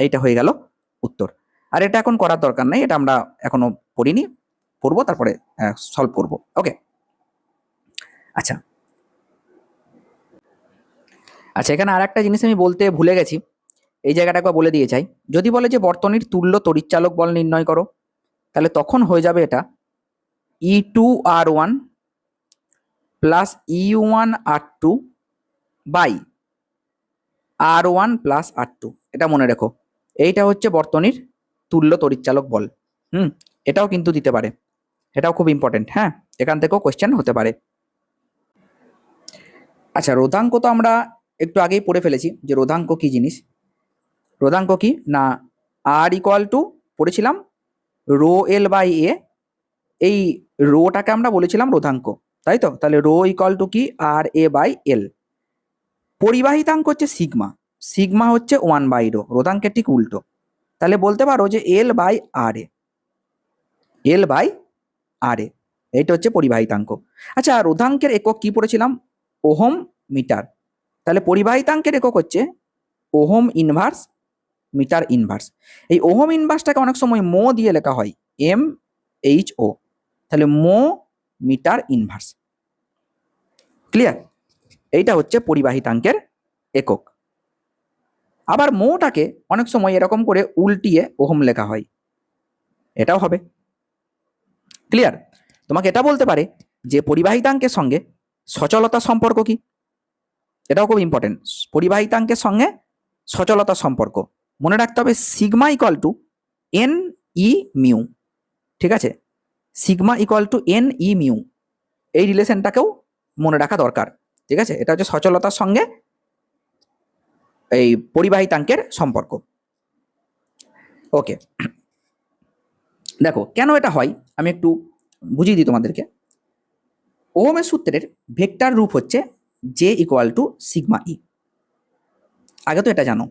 এইটা হয়ে গেল উত্তর। আর এটা এখন করার দরকার নাই, এটা আমরা এখনো পড়িনি, পড়বো তারপরে সলভ করবো। ওকে আচ্ছা আচ্ছা, এখানে আর একটা জিনিস আমি বলতে ভুলে গেছি, এই জায়গাটা একবার বলে দিয়ে চাই। যদি বলে যে বর্তনীর তুল্য তড়িৎচালক বল নির্ণয় করো, তাহলে তখন হয়ে যাবে এটা E2R1 plus EU1R2 by R1 plus R2। এটা মনে রেখো, এইটা হচ্ছে বর্তনীর তুল্য তড়িৎচালক বল। এটাও কিন্তু দিতে পারে, এটাও খুব ইম্পর্টেন্ট। হ্যাঁ, এখান থেকেও কোয়েশ্চেন হতে পারে। আচ্ছা, রোধাঙ্ক তো আমরা একটু আগেই পড়ে ফেলেছি যে রোধাঙ্ক কি জিনিস। রোধাঙ্ক কি না, R ইকুয়াল টু পড়েছিলাম রো এল বাই এ, এই রোটাকে আমরা বলেছিলাম রোধাঙ্ক, তাই তো? তাহলে রো ইকুয়াল টু কি আর এ বাই এল। পরিবাহিতাঙ্ক হচ্ছে সিগমা, সিগমা হচ্ছে 1 বাই রো, রোধাঙ্কের ঠিক উল্টো। তাহলে বলতে পারো যে L by R A, L by আর এ, এইটা হচ্ছে পরিবাহিতাঙ্ক। আচ্ছা, রোধাঙ্কের একক কি পড়েছিলাম? Ohm metre. তাহলে পরিবাহিতাঙ্কের একক হচ্ছে ওহম ইনভার্স মিটার ইনভার্স। এই ওহম ইনভার্সটাকে অনেক সময় মো দিয়ে লেখা হয়, MHO। তাহলে মো মিটার ইনভার্স। ক্লিয়ার? এইটা হচ্ছে পরিবাহিতাঙ্কের একক। আবার মোটাকে অনেক সময় এরকম করে উল্টিয়ে ওহম লেখা হয়, এটাও হবে। ক্লিয়ার? তোমাকে এটা বলতে পারে যে পরিবাহিতাঙ্কের সঙ্গে সচলতা সম্পর্ক কি, এটাও খুব ইম্পর্টেন্ট। পরিবাহিতাঙ্কের সঙ্গে সচলতা সম্পর্ক মনে রাখতে হবে, sigma equal to N E mu. ঠিক আছে, sigma equal to N E mu, এই রিলেশনটাকেও মনে রাখা দরকার। ঠিক আছে, এটা হচ্ছে সচলতার সঙ্গে এই পরিবাহিতাঙ্কের সম্পর্ক। ওকে, দেখো কেন এটা হয় আমি একটু বুঝিয়ে দিই তোমাদেরকে। ওহমের সূত্রের ভেক্টর রূপ হচ্ছে জে ইকুয়াল টু সিগমা ই। আগে তো এটা জানো,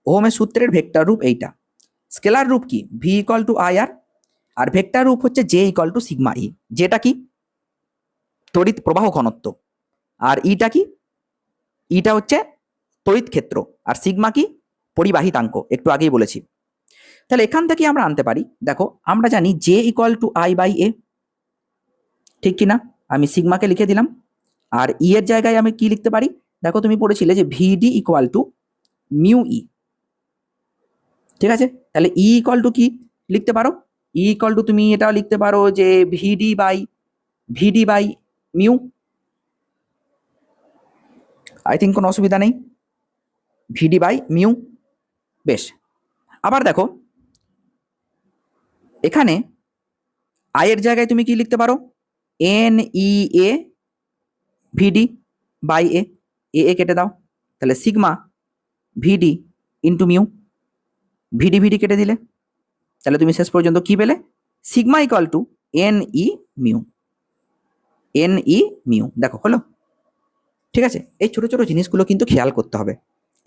ওহমের সূত্রের ভেক্টর রূপ এইটা। স্কেলার রূপ কি? V equal to I R, আর ভেক্টর রূপ হচ্ছে J equal to sigma E. যেটা কি? তড়িৎ প্রবাহ ঘনত্ব। আর ইটা কি? ইটা হচ্ছে তড়িৎ ক্ষেত্র। আর সিগমা কি? পরিবাহিতাঙ্ক, একটু আগেই বলেছি। তাহলে এখান থেকে আমরা আনতে পারি, দেখো আমরা জানি J equal to I by A, ঠিক কিনা? আমি সিগমাকে লিখে দিলাম, আর ই এর জায়গায় আমি কি লিখতে পারি? দেখো তুমি পড়েছিলে যে ভিডি ইকুয়াল টু মিউ ই। ঠিক আছে, তাহলে ই ইকুয়াল টু কি লিখতে পারো? ই ইকুয়াল টু তুমি এটা লিখতে পারো যে ভিডি বাই মিউ। আই থিঙ্ক কোনো অসুবিধা নেই। ভিডি বাই মিউ। বেশ, আবার দেখো এখানে আয়ের জায়গায় তুমি কি লিখতে পারো, N E A VD by এ, এ কেটে দাও, তাহলে সিগমা ভিডি ইন্টু মিউ, ভিডি ভিডি কেটে দিলে, তাহলে তুমি শেষ পর্যন্ত কি পেলে, sigma equal to N E mu, N E mu. দেখো হলো, ঠিক আছে। এই ছোট ছোট জিনিসগুলো কিন্তু খেয়াল করতে হবে,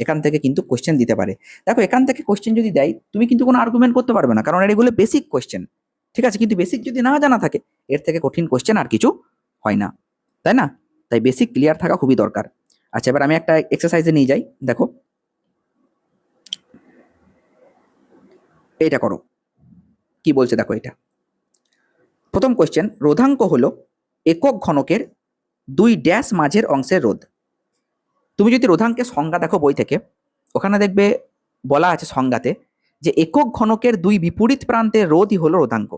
এখান থেকে কিন্তু কোশ্চেন দিতে পারে। দেখো এখান থেকে কোশ্চেন যদি দেয় তুমি কিন্তু কোনো আর্গুমেন্ট করতে পারবে না, কারণ এগুলো বেসিক কোশ্চেন, ঠিক আছে। কিন্তু বেসিক যদি না জানা থাকে, এর থেকে কঠিন কোশ্চেন আর কিছু হয় না, তাই না? তাই বেসিক ক্লিয়ার থাকা খুবই দরকার। আচ্ছা, এবার আমি একটা এক্সারসাইজে নিয়ে যাই, দেখো এইটা করো, কি বলছে দেখো এটা। প্রথম কোশ্চেন, রোধাঙ্ক হলো একক ঘনকের দুই ড্যাশ মাঝের অংশের রোধ। তুমি যদি রোধাঙ্কের সংজ্ঞা দেখো বই থেকে, ওখানে দেখবে বলা আছে সংজ্ঞাতে যে একক ঘনকের দুই বিপরীত প্রান্তের রোধই হলো রোধাঙ্ক,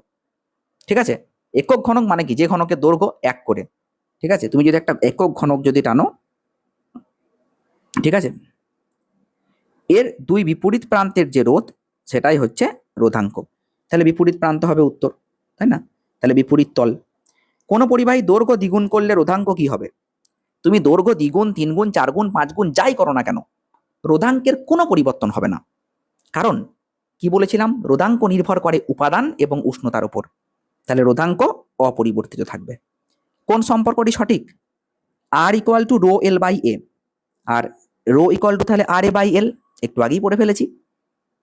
ঠিক আছে। একক ঘনক মানে কি, যে ঘনকের দৈর্ঘ্য 1 করে, ঠিক আছে। তুমি যদি একটা একক ঘনক যদি টানো, ঠিক আছে, এর দুই বিপরীত প্রান্তের যে রোধ সেটাই হচ্ছে রোধাঙ্ক। তাহলে বিপরীত প্রান্ত হবে উত্তর, তাই না? তাহলে বিপরীত তল। কোন পরিবাহী দৈর্ঘ্য দ্বিগুণ করলে রোধাঙ্ক কি হবে? তুমি দৈর্ঘ্য দ্বিগুণ, 3 গুণ, 4 গুণ, 5 গুণ যাই করো না কেন, রোধাঙ্কের কোনো পরিবর্তন হবে না। কারণ কি বলেছিলাম, রোধাঙ্ক নির্ভর করে উপাদান এবং উষ্ণতার উপর, তাহলে রোধাঙ্ক অপরিবর্তিত থাকবে। কোন সম্পর্কটি সঠিক? R equal to rho L by A, R rho equal to তাহলে আর এ বাই এল, একটু আগেই পড়ে ফেলেছি।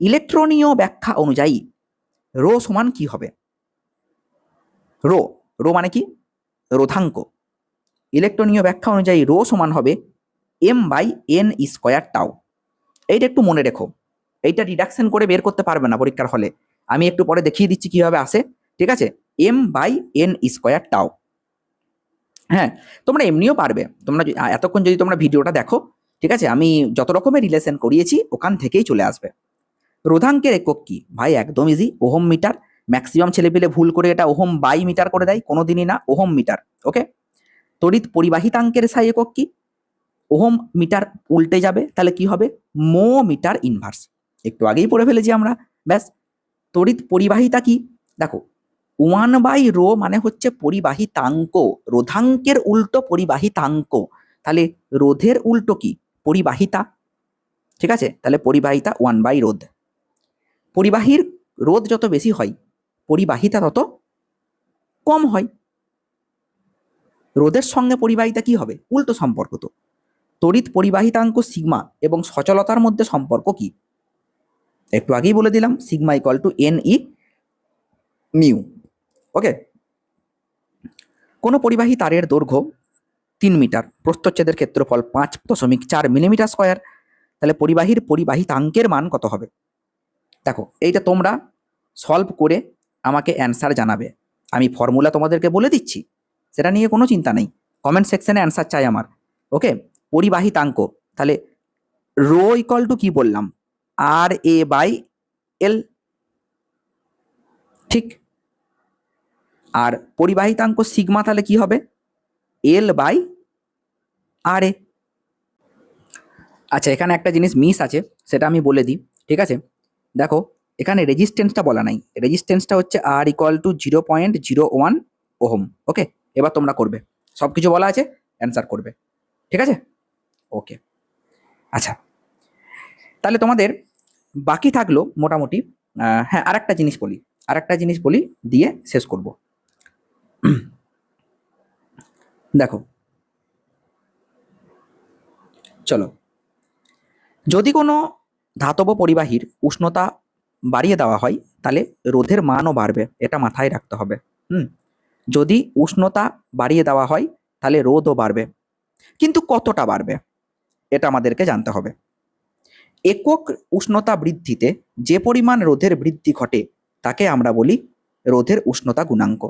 ইলেকট্রনীয় ব্যাখ্যা অনুযায়ী রো সমান কি হবে? রো, রো মানে কি, রোধাঙ্ক। ইলেকট্রনীয় ব্যাখ্যা অনুযায়ী রো সমান হবে m by n square tau. এইটা একটু মনে রেখো, এইটা রিডাকশন করে বের করতে পারবে না পরীক্ষার হলে, আমি একটু পরে দেখিয়ে দিচ্ছি কিভাবে আসে, ঠিক আছে। M by n square tau. হ্যাঁ, তোমরা এমনিও পারবে, তোমরা এতক্ষণ যদি তোমরা ভিডিওটা দেখো, ঠিক আছে, আমি যত রকমের রিলেশন করিয়েছি ওখান থেকেই চলে আসবে। রোধাঙ্কের একক কি? ভাই একদম ইজি, ওহম মিটার। ম্যাক্সিমাম ছেলেপিলে ভুল করে এটা ওহম বাই মিটার করে দেয়, কোনোদিনই না, ওহম মিটার। ওকে। তড়িৎ পরিবাহিতাঙ্কের সাই একক কি? ওহম মিটার উল্টে যাবে, তাহলে কি হবে, মো মিটার ইনভার্স, একটু আগেই পড়ে ফেলেছি আমরা। ব্যাস। তড়িৎ পরিবাহিতা কি? দেখো 1/ρ মানে হচ্ছে পরিবাহিতাঙ্ক, রোধাঙ্কের উল্টো পরিবাহিতাঙ্ক, তাহলে রোধের উল্টো কি, পরিবাহিতা, ঠিক আছে। তাহলে পরিবাহিতা 1/, রোধ। পরিবাহীর রোধ যত বেশি হয় পরিবাহিতা তত কম হয়। রোধের সঙ্গে পরিবাহিতা কি হবে, উল্টো সম্পর্ক তো। তড়িৎ পরিবাহিতাঙ্ক সিগমা এবং সচলতার মধ্যে সম্পর্ক কি? একটু আগেই বলে দিলাম, sigma equal to N E mu. Okay. কোনো পরিবাহী তারের দৈর্ঘ্য 3 মিটার, প্রস্থচ্ছেদের ক্ষেত্রফল 5.4 মিলিমিটার স্কয়ার, তাহলে পরিবাহীর পরিবাহিতাঙ্কের মান কত হবে? দেখো এইটা তোমরা সলভ করে আমাকে অ্যান্সার জানাবে, আমি ফর্মুলা তোমাদেরকে বলে দিচ্ছি, সেটা নিয়ে কোনো চিন্তা নেই, কমেন্ট সেকশনে অ্যান্সার চাই আমার। ওকে। পরিবাহিতাঙ্ক, তাহলে রো ইকুয়াল টু কি বললাম, আর এ বাই এল, ঠিক। আর পরিবাহিতাঙ্ক সিগমা তাহলে কি হবে, এল বাই আর এ। আচ্ছা, এখানে একটা জিনিস মিস আছে, সেটা আমি বলে দিই, ঠিক আছে। দেখো এখানে রেজিস্ট্যান্সটা বলা নাই, রেজিস্ট্যান্সটা হচ্ছে আর ইকুয়াল টু 0.01 ওহম। ওকে, এবার তোমরা করবে, সব কিছু বলা আছে, অ্যান্সার করবে, ঠিক আছে। ওকে। আচ্ছা, তাহলে তোমাদের বাকি থাকলো মোটামুটি, হ্যাঁ আরেকটা জিনিস বলি দিয়ে শেষ করব। দেখো চলো, যদি কোনো ধাতব পরিবাহীর উষ্ণতা বাড়িয়ে দেওয়া হয় তাহলে রোধের মানও বাড়বে, এটা মাথায় রাখতে হবে। যদি উষ্ণতা বাড়িয়ে দেওয়া হয় তাহলে রোধও বাড়বে, কিন্তু কতটা বাড়বে এটা আমাদেরকে জানতে হবে। একক উষ্ণতা বৃদ্ধিতে যে পরিমাণ রোধের বৃদ্ধি ঘটে তাকে আমরা বলি রোধের উষ্ণতা গুণাঙ্ক।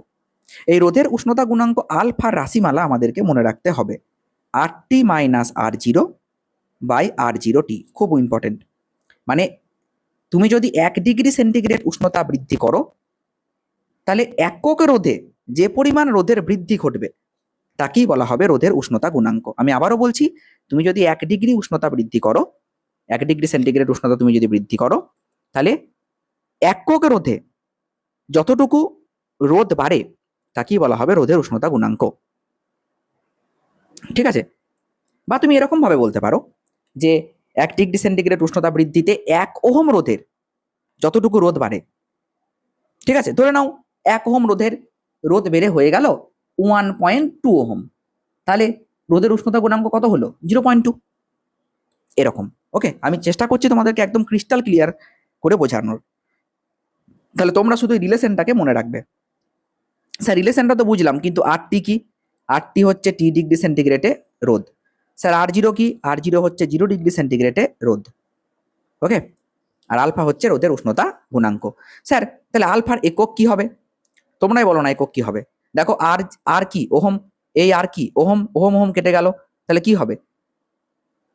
এই রোধের উষ্ণতা গুণাঙ্ক আলফার রাশিমালা আমাদেরকে মনে রাখতে হবে, RT minus R0 by R0T, খুব ইম্পর্টেন্ট। মানে তুমি যদি 1 ডিগ্রি সেন্টিগ্রেড উষ্ণতা বৃদ্ধি করো, তাহলে একক রোধে যে পরিমাণ রোধের বৃদ্ধি ঘটবে তাকেই বলা হবে রোধের উষ্ণতা গুণাঙ্ক। আমি আবারও বলছি, তুমি যদি 1 ডিগ্রি উষ্ণতা বৃদ্ধি করো, 1 ডিগ্রি সেন্টিগ্রেড উষ্ণতা তুমি যদি বৃদ্ধি করো, তাহলে একক রোধে যতটুকু রোধ বাড়ে তাকেই বলা হবে রোধের উষ্ণতা গুণাঙ্ক। ঠিক আছে? বা তুমি এরকম ভাবে বলতে পারো যে 1 ডিগ্রি সেন্টিগ্রেড উষ্ণতা বৃদ্ধিতে 1 ওহম রোধের যতটুকু রোধ বাড়ে, ঠিক আছে, ধরে নাও 1 ওহম রোধের রোধ বেড়ে হয়ে গেল 1.2 ওহম, তাহলে রোধের উষ্ণতা গুণাঙ্ক কত হলো? 0.2। এরকম। ওকে, আমি চেষ্টা করছি তোমাদেরকে একদম ক্রিস্টাল ক্লিয়ার করে বোঝানোর, তাহলে তোমরা শুধু রিলেশনটাকে মনে রাখবে। স্যার রিলেশনটা তো বুঝলাম, কিন্তু আরটি কি? আরটি হচ্ছে টি ডিগ্রি সেন্টিগ্রেডে রোধ। স্যার R0 কি? R0 হচ্ছে 0 ডিগ্রি সেন্টিগ্রেডে রোধ। ওকে, আর আলফা হচ্ছে রোধের উষ্ণতা গুণাঙ্ক। স্যার তাহলে আলফার একক কি হবে? তোমরাই বলো না একক কি হবে। দেখো আর আর কি ওহম, এই আর কি ওহম, ওহম ওহম কেটে গেল, তাহলে কি হবে?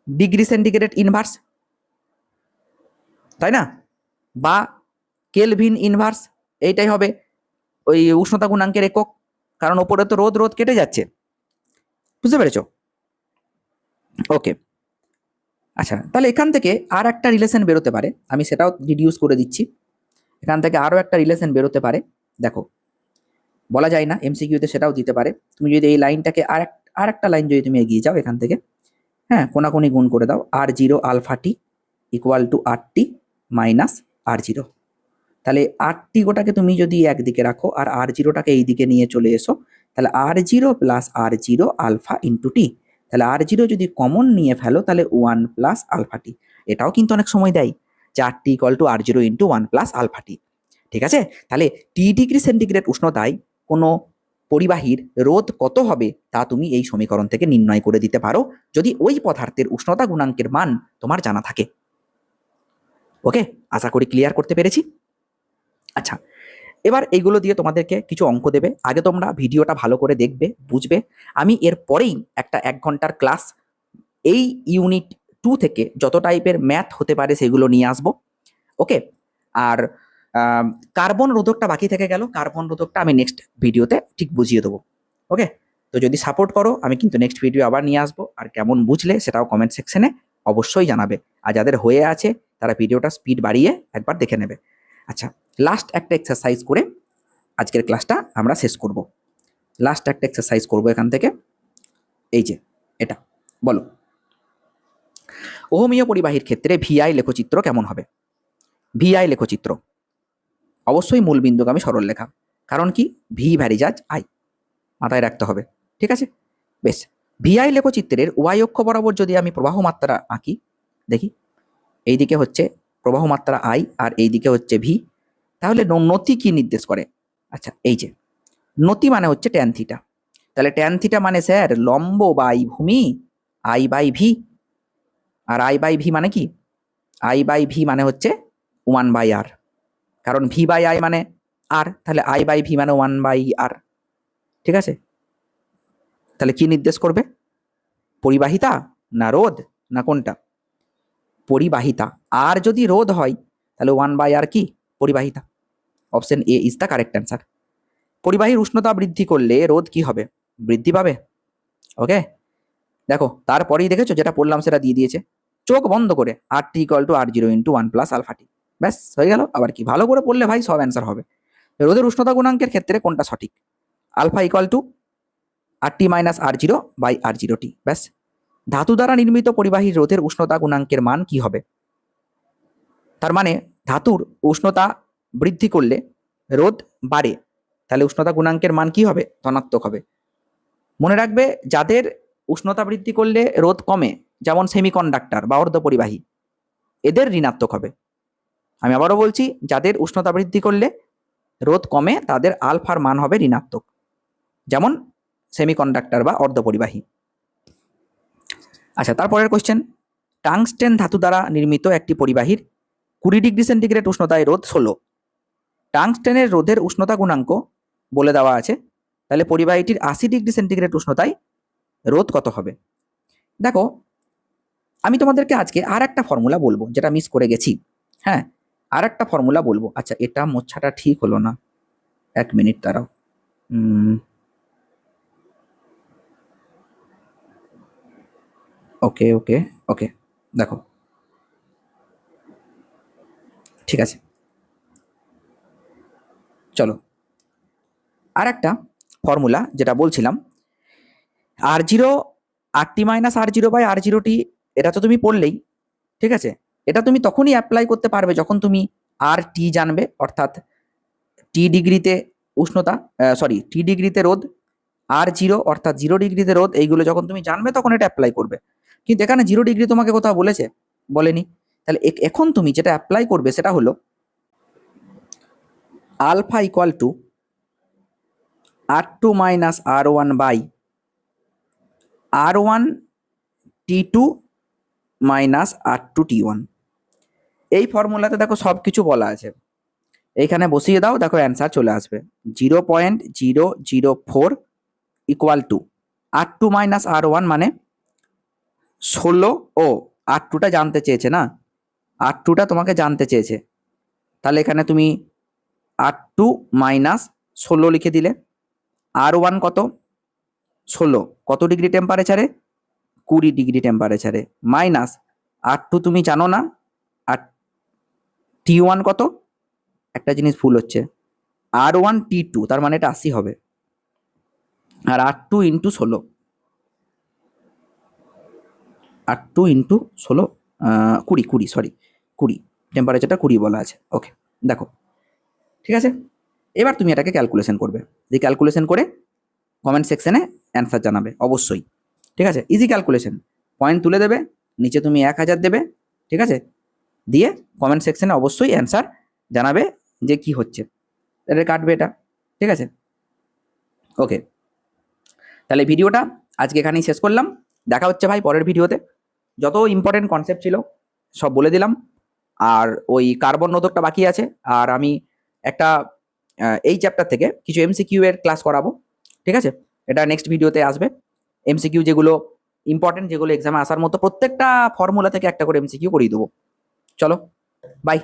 ডিগ্রি সেন্টিগ্রেড ইনভার্স, তাই না? বা কেলভিন ইনভার্স, এইটাই হবে ওই উষ্ণতা গুণাঙ্কের একক, কারণ ওপরে তো রোধ রোধ কেটে যাচ্ছে। বুঝতে পেরেছো? ওকে, আচ্ছা, তাহলে এখান থেকে আর একটা রিলেশন বেরোতে পারে, আমি সেটাও রিডিউস করে দিচ্ছি। এখান থেকে আরও একটা রিলেশন বেরোতে পারে। দেখো, বলা যায় না, এমসিকিউতে সেটাও দিতে পারে। তুমি যদি এই লাইনটাকে আর একটা লাইন যদি তুমি এগিয়ে যাও এখান থেকে, হ্যাঁ, কোনাকুনি গুণ করে দাও, R0 alpha t equal to RT minus R0। তাহলে RT গোটাকে তুমি যদি একদিকে রাখো আর R0টাকে এই দিকে নিয়ে চলে এসো, তাহলে R0 plus R0 alpha into T. তাহলে R0 যদি কমন নিয়ে ফেলো তাহলে 1 প্লাস আলফা টি। এটাও কিন্তু অনেক সময় দেয় যে RT equal to R0 into 1 plus alpha t. ঠিক আছে? তাহলে টি ডিগ্রি সেন্টিগ্রেড উষ্ণতায় কোনো পরিবাহীর রোধ কত হবে তা তুমি এই সমীকরণ থেকে নির্ণয় করে দিতে পারো, যদি ওই পদার্থের উষ্ণতা গুণাঙ্কের মান তোমার জানা থাকে। ওকে, আশা করি ক্লিয়ার করতে পেরেছি। আচ্ছা, এবার এইগুলো দিয়ে তোমাদেরকে কিছু অঙ্ক দেবে। আগে তোমরা ভিডিওটা ভালো করে দেখবে, বুঝবে। আমি এর পরেই একটা 1 ঘন্টার ক্লাস এই ইউনিট 2 থেকে যত টাইপের ম্যাথ হতে পারে সেগুলো নিয়ে আসবো। ওকে, আর কার্বন রোধকটা বাকি থেকে গেল, কার্বন রোধকটা আমি নেক্সট ভিডিওতে ঠিক বুঝিয়ে দেবো। ওকে, তো যদি সাপোর্ট করো আমি কিন্তু নেক্সট ভিডিও আবার নিয়ে আসবো, আর কেমন বুঝলে সেটাও কমেন্ট সেকশনে অবশ্যই জানাবে। আর যাদের হয়ে আছে তারা ভিডিওটা স্পিড বাড়িয়ে একবার দেখে নেবে। আচ্ছা, লাস্ট একটা এক্সারসাইজ করে আজকের ক্লাসটা আমরা শেষ করব। লাস্ট একটা এক্সারসাইজ করব এখান থেকে, এই যে এটা, বলো ওহমীয় পরিবাহীর ক্ষেত্রে ভিআই লেখচিত্র কেমন হবে? ভিআই লেখচিত্র অবশ্যই মূল বিন্দুগামী সরল লেখা, কারণ কি ভি ভ্যারিজাজ আই, মাথায় রাখতে হবে। ঠিক আছে, বেশ। ভিআই লেখচিত্রের ওয়াই অক্ষ বরাবর যদি আমি প্রবাহ মাত্রা আঁকি, দেখি এইদিকে হচ্ছে প্রবাহ মাত্রা আই আর এইদিকে হচ্ছে ভি, তাহলে নতি কি নির্দেশ করে? আচ্ছা, এই যে নতি মানে হচ্ছে ট্যান থিটা, তাহলে ট্যান থিটা মানে স্যার লম্ব বাই ভূমি আই বাই ভি, আর আই বাই ভি মানে কি? আই বাই ভি মানে হচ্ছে 1 বাই আর, কারণ ভি বাই আই মানে আর, তাহলে আই বাই ভি মানে 1 বাই আর। ঠিক আছে, তাহলে কি নির্দেশ করবে? পরিবাহিতা না রোধ না কোনটা? পরিবাহিতা। আর যদি রোধ হয় তাহলে 1 বাই আর কি? পরিবাহিতা। Option A is the correct answer. পরিবাহীর উষ্ণতা বৃদ্ধি করলে রোধ কি হবে? বৃদ্ধি পাবে। ওকে, দেখো তারপরেই দেখেছো যেটা পড়লাম সেটা দিয়ে দিয়েছে, চোখ বন্ধ করে RT equal to R0 into 1 plus alpha t, ব্যাস হয়ে গেল। আবার কি, ভালো করে পড়লে ভাই সব অ্যান্সার হবে। রোধের উষ্ণতা গুণাঙ্কের ক্ষেত্রে কোনটা সঠিক? Alpha equal to RT minus R0 by R0 t, ব্যাস। ধাতু দ্বারা নির্মিত পরিবাহীর রোধের উষ্ণতা গুণাঙ্কের মান কি হবে? তার মানে ধাতুর উষ্ণতা বৃদ্ধি করলে রোধ বাড়ে, তাহলে উষ্ণতা গুণাঙ্কের মান কি হবে? ধনাত্মক হবে। মনে রাখবে, যাদের উষ্ণতা বৃদ্ধি করলে রোধ কমে, যেমন সেমিকন্ডাক্টর বা অর্ধপরিবাহী, এদের ঋণাত্মক হবে। আমি আবারও বলছি, যাদের উষ্ণতা বৃদ্ধি করলে রোধ কমে তাদের আলফার মান হবে ঋণাত্মক, যেমন সেমিকন্ডাক্টর বা অর্ধপরিবাহী। আচ্ছা, তারপরের কোশ্চেন, টাংস্টেন ধাতু দ্বারা নির্মিত একটি পরিবাহীর 20 ডিগ্রি সেন্টিগ্রেড উষ্ণতায় রোধ 16। টাংস্টেনের রোধের উষ্ণতা গুণাঙ্ক বলে দেওয়া আছে, তাহলে পরিবাহীটির 80 ডিগ্রি সেন্টিগ্রেড উষ্ণতায় রোধ কত হবে? দেখো, আমি তোমাদেরকে আজকে আর একটা ফর্মুলা বলবো যেটা মিস করে গেছি। হ্যাঁ, আর একটা ফর্মুলা বলবো। আচ্ছা, এটা মোছাটা ঠিক হলো না, 1 মিনিট দাঁড়াও। ওকে ওকে ওকে, দেখো ঠিক আছে, চলো আর একটা ফর্মুলা যেটা বলছিলাম, R0 RT minus R0 by R0T, এটা তো তুমি পড়লেই, ঠিক আছে। এটা তুমি তখনই অ্যাপ্লাই করতে পারবে যখন তুমি RT জানবে, অর্থাৎ টি ডিগ্রিতে উষ্ণতা, সরি টি ডিগ্রিতে রোদ, R0 অর্থাৎ 0 ডিগ্রিতে রোদ, এইগুলো যখন তুমি জানবে তখন এটা অ্যাপ্লাই করবে। কিন্তু এখানে 0 ডিগ্রি তোমাকে কোথাও বলেছে? বলেনি। তাহলে এখন তুমি যেটা অ্যাপ্লাই করবে সেটা হলো alpha equal to R2 minus R1 by R1 T2 minus R2 T1। এই ফর্মুলাতে দেখো সব কিছু বলা আছে, এইখানে বসিয়ে দাও, দেখো অ্যান্সার চলে আসবে 0.004 equal to R2 minus R1 মানে 16, ও R2টা জানতে চেয়েছে না, R2টা তোমাকে জানতে চেয়েছে, তাহলে এখানে তুমি R2 মাইনাস 16 লিখে দিলে। R1 কত? 16, কত ডিগ্রি টেম্পারেচারে? 20 ডিগ্রি টেম্পারেচারে, মাইনাস R2 তুমি জানো না, আর T1 কত? একটা জিনিস ভুল হচ্ছে, R1 T2, তার মানে এটা 80 হবে, আর R2 into 16, R2 into 16, 20, sorry 20, টেম্পারেচারটা 20 বলা আছে। ওকে, দেখো ঠিক আছে, এবার তুমি এটাকে ক্যালকুলেশন করবে, যে ক্যালকুলেশন করে কমেন্ট সেকশনে অ্যান্সার জানাবে অবশ্যই, ঠিক আছে। ইজি ক্যালকুলেশন, পয়েন্ট তুলে দেবে, নিচে তুমি 1000 দেবে, ঠিক আছে, দিয়ে কমেন্ট সেকশনে অবশ্যই অ্যান্সার জানাবে যে কি হচ্ছে, এটা কাটবে এটা, ঠিক আছে। ওকে, তাহলে ভিডিওটা আজকে এখানেই শেষ করলাম, দেখা হচ্ছে ভাই পরের ভিডিওতে। যত ইম্পর্টেন্ট কনসেপ্ট ছিল সব বলে দিলাম, আর ওই কার্বন নোদকটা বাকি আছে, আর আমি একটা এই চ্যাপ্টার থেকে কিছু এমসিকিউ এর ক্লাস করাবো, ঠিক আছে। এটা নেক্সট ভিডিওতে আসবে। এমসিকিউ যেগুলো ইম্পর্টেন্ট, যেগুলো এক্সামে আসার মতো, প্রত্যেকটা ফর্মুলা থেকে একটা করে এমসিকিউ করিয়ে দেবো। চলো, বাই।